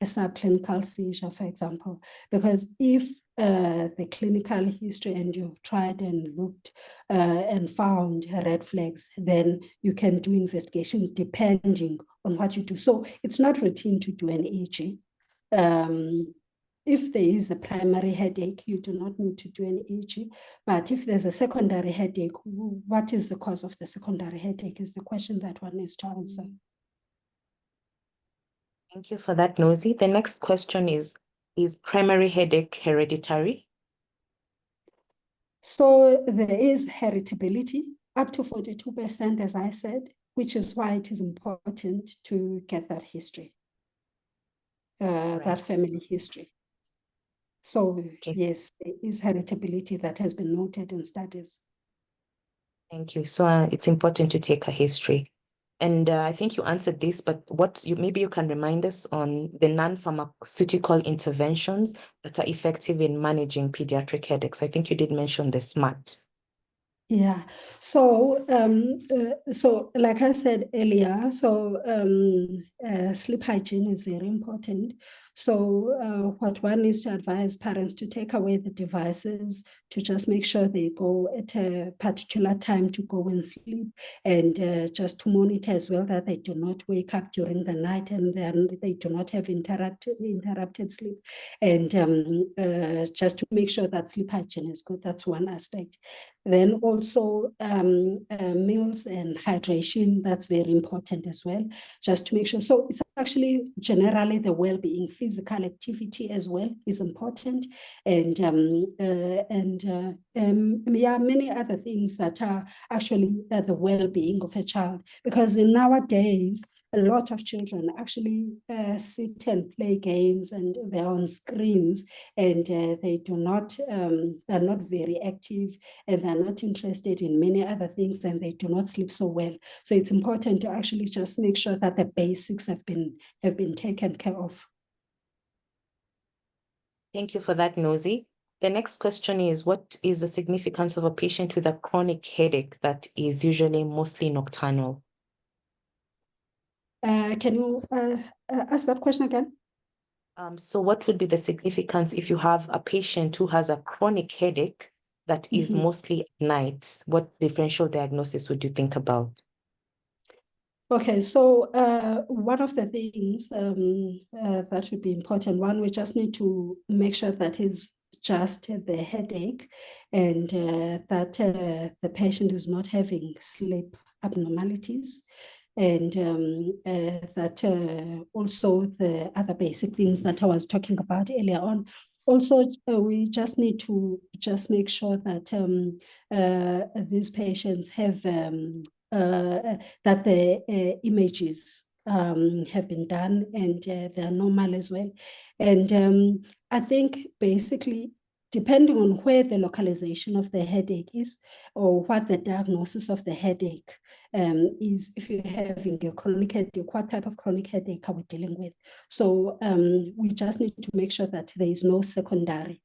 subclinical seizure, for example? Because if the clinical history and you've tried and looked and found red flags, then you can do investigations depending on what you do. So it's not routine to do an EEG. If there is a primary headache, you do not need to do an EEG. But if there's a secondary headache, what is the cause of the secondary headache is the question that one needs to answer. Thank you for that, Nosy. The next question is primary headache hereditary? So there is heritability up to 42%, as I said, which is why it is important to get that history, Right. that family history. So Okay. yes, there is heritability that has been noted in studies. Thank you. So it's important to take a history. And I think you answered this, but maybe you can remind us on the non-pharmaceutical interventions that are effective in managing pediatric headaches. I think you did mention the SMART. Yeah. So like I said earlier, sleep hygiene is very important. So what one needs to advise parents to take away the devices, to just make sure they go at a particular time to go and sleep, and just to monitor as well that they do not wake up during the night and then they do not have interrupted sleep, and just to make sure that sleep hygiene is good. That's one aspect. Then also meals and hydration, that's very important as well, just to make sure. So it's actually generally the well-being, physical activity as well is important. And yeah, many other things that are actually the well-being of a child. Because in nowadays, a lot of children actually sit and play games and they're on screens and they're not very active and they're not interested in many other things and they do not sleep so well. So it's important to actually just make sure that the basics have been taken care of. Thank you for that, Nosy. The next question is, what is the significance of a patient with a chronic headache that is usually mostly nocturnal? Can you ask that question again? So what would be the significance if you have a patient who has a chronic headache that is mostly at night? What differential diagnosis would you think about? Okay, so one of the things that would be important, one, we just need to make sure that is just the headache and that the patient is not having sleep abnormalities. And that also the other basic things that I was talking about earlier on. Also, we just need to just make sure that these patients have that the images have been done and they're normal as well. And I think basically, depending on where the localization of the headache is or what the diagnosis of the headache is, if you're having a chronic headache, what type of chronic headache are we dealing with? So we just need to make sure that there's no secondary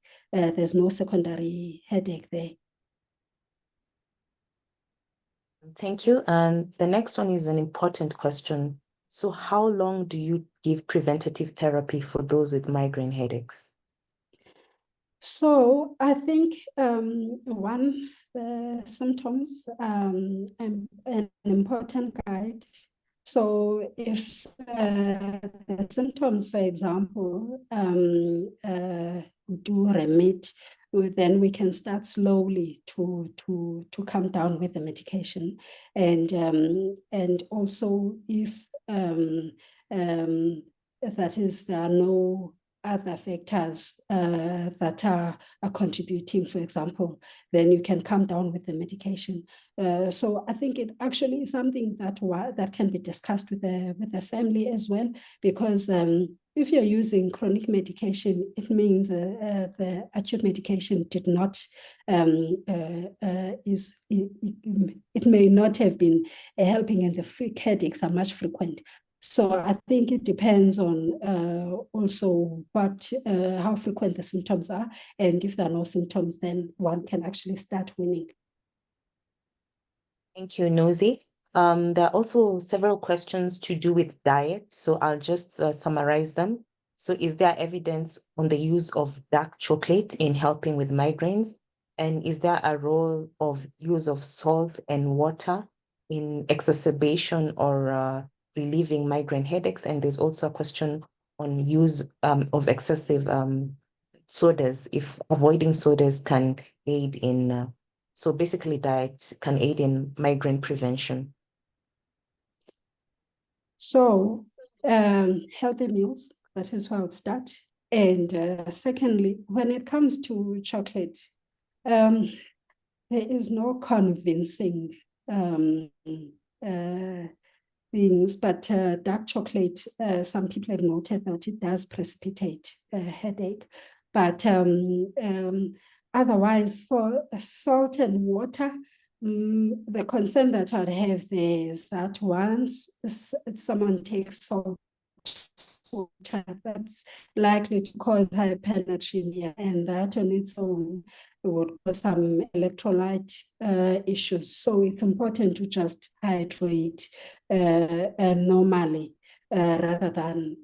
headache there. Thank you. And the next one is an important question. So how long do you give preventative therapy for those with migraine headaches? So I think one, the symptoms, an important guide. So if the symptoms, for example, do remit, then we can start slowly to come down with the medication, and also if that is there are no other factors that are contributing, for example, then you can come down with the medication. So I think it actually is something that can be discussed with the family as well, because if you're using chronic medication, it means the acute medication did not it may not have been helping, and the headaches are much frequent. So I think it depends on also how frequent the symptoms are, and if there are no symptoms, then one can actually start weaning. Thank you, Nosy. There are also several questions to do with diet, so I'll just summarize them. So is there evidence on the use of dark chocolate in helping with migraines? And is there a role of use of salt and water in exacerbation or relieving migraine headaches? And there's also a question on use of excessive sodas, if avoiding sodas can aid in so basically diet can aid in migraine prevention. So healthy meals. That is where I would start. And secondly, when it comes to chocolate, there is no convincing things, but dark chocolate, some people have noted that it does precipitate a headache. But otherwise, for salt and water, the concern that I'd have there is that once someone takes salt water, that's likely to cause hypernatremia, and that on its own would cause some electrolyte issues. So it's important to just hydrate normally rather than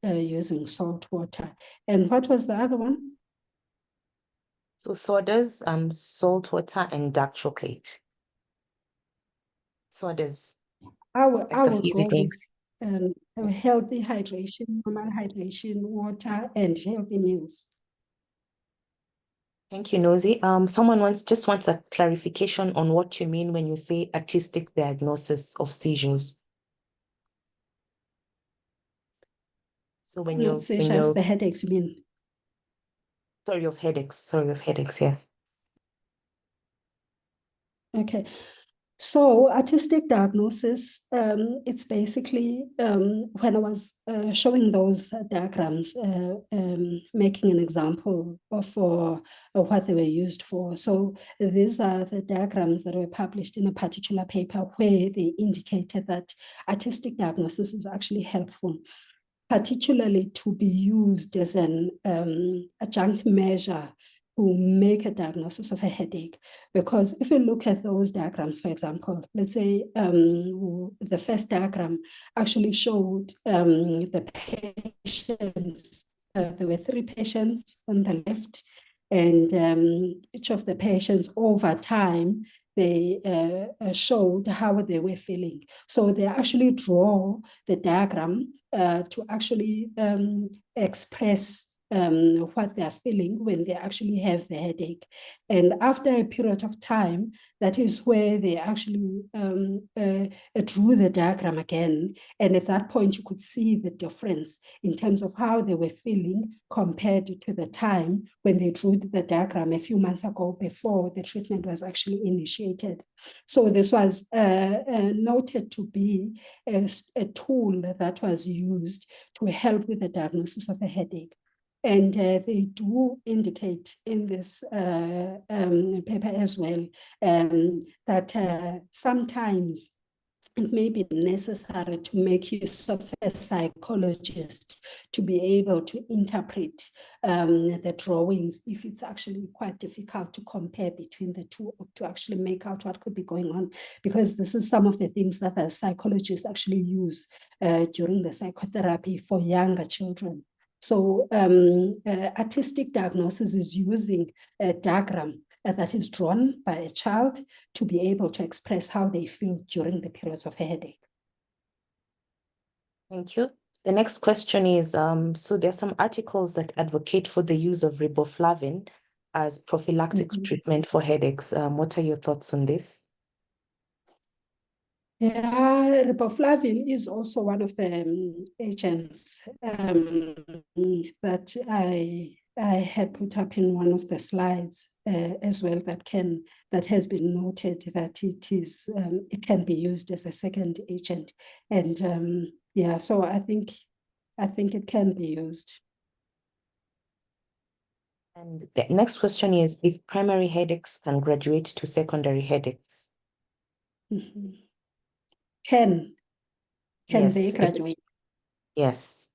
using salt water. And what was the other one? So sodas, salt water and dark chocolate. Sodas, I like the would fizzy go with drinks. healthy hydration, normal hydration, water, and healthy meals. Thank you, Nosy. Someone just wants a clarification on what you mean when you say artistic diagnosis of seizures. So when Not seizures, the headaches, you mean? sorry of headaches, yes. Okay. So artistic diagnosis, it's basically when I was showing those diagrams, making an example of what they were used for. So these are the diagrams that were published in a particular paper where they indicated that artistic diagnosis is actually helpful, particularly to be used as an adjunct measure to make a diagnosis of a headache. Because if you look at those diagrams, for example, let's say the first diagram actually showed the patients. There were 3 patients on the left, and each of the patients over time, they showed how they were feeling. So they actually draw the diagram to actually express what they're feeling when they actually have the headache. And after a period of time, that is where they actually drew the diagram again. And at that point, you could see the difference in terms of how they were feeling compared to the time when they drew the diagram a few months ago before the treatment was actually initiated. So this was noted to be a tool that was used to help with the diagnosis of a headache. And they do indicate in this paper as well that sometimes it may be necessary to make use of a psychologist to be able to interpret the drawings if it's actually quite difficult to compare between the two to actually make out what could be going on, because this is some of the things that the psychologists actually use during the psychotherapy for younger children. So artistic diagnosis is using a diagram that is drawn by a child to be able to express how they feel during the periods of a headache. Thank you. The next question is, so there's some articles that advocate for the use of riboflavin as prophylactic treatment for headaches. What are your thoughts on this? Yeah, riboflavin is also one of the agents that I had put up in one of the slides as well that has been noted that it can be used as a second agent, and yeah, so I think it can be used. And the next question is if primary headaches can graduate to secondary headaches. Can Yes, they graduate? Yes.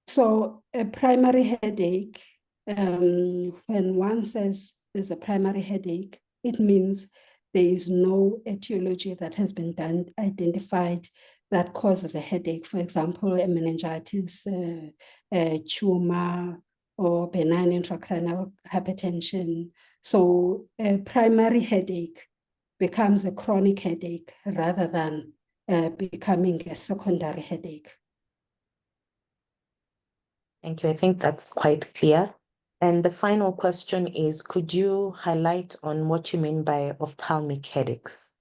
So a primary headache, when one says there's a primary headache, it means there is no etiology that has been identified that causes a headache. For example, a meningitis, a tumor, or benign intracranial hypertension. So a primary headache becomes a chronic headache rather than becoming a secondary headache. Thank you. I think that's quite clear. And the final question is, could you highlight on what you mean by ophthalmic headaches?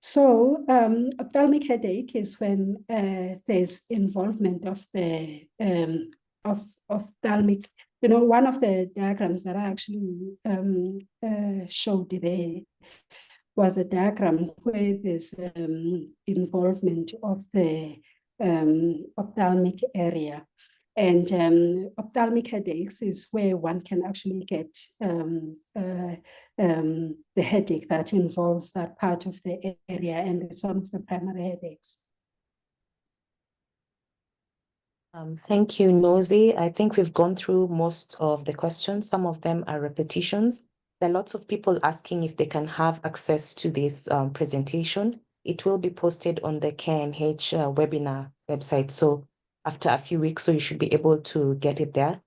So ophthalmic headache is when there's involvement of the ophthalmic. You know, one of the diagrams that I actually showed there was a diagram where there's involvement of the ophthalmic area. And ophthalmic headaches is where one can actually get the headache that involves that part of the area, and it's one of the primary headaches. Thank you, Nosy. I think we've gone through most of the questions. Some of them are repetitions. There are lots of people asking if they can have access to this presentation. It will be posted on the KNH webinar website. So after a few weeks, so you should be able to get it there.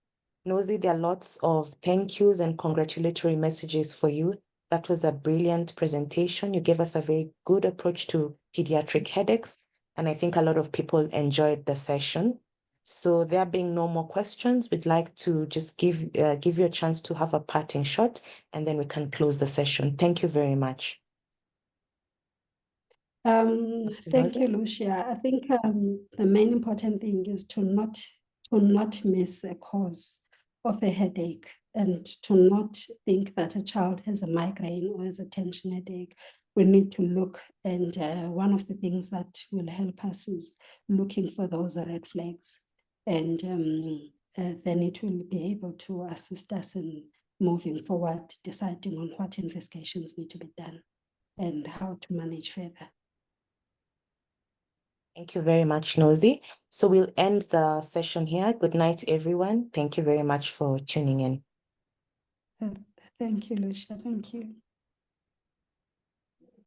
Nosy, there are lots of thank yous and congratulatory messages for you. That was a brilliant presentation. You gave us a very good approach to pediatric headaches, and I think a lot of people enjoyed the session. So there being no more questions, we'd like to just give you a chance to have a parting shot, and then we can close the session. Thank you very much. Thank you, Lucia. I think the main important thing is to not miss a cause of a headache, and to not think that a child has a migraine or has a tension headache. We need to look, and one of the things that will help us is looking for those red flags, and then it will be able to assist us in moving forward, deciding on what investigations need to be done and how to manage further. Thank you very much, Nosy. So we'll end the session here. Good night, everyone. Thank you very much for tuning in. Thank you, Lucia. Thank you.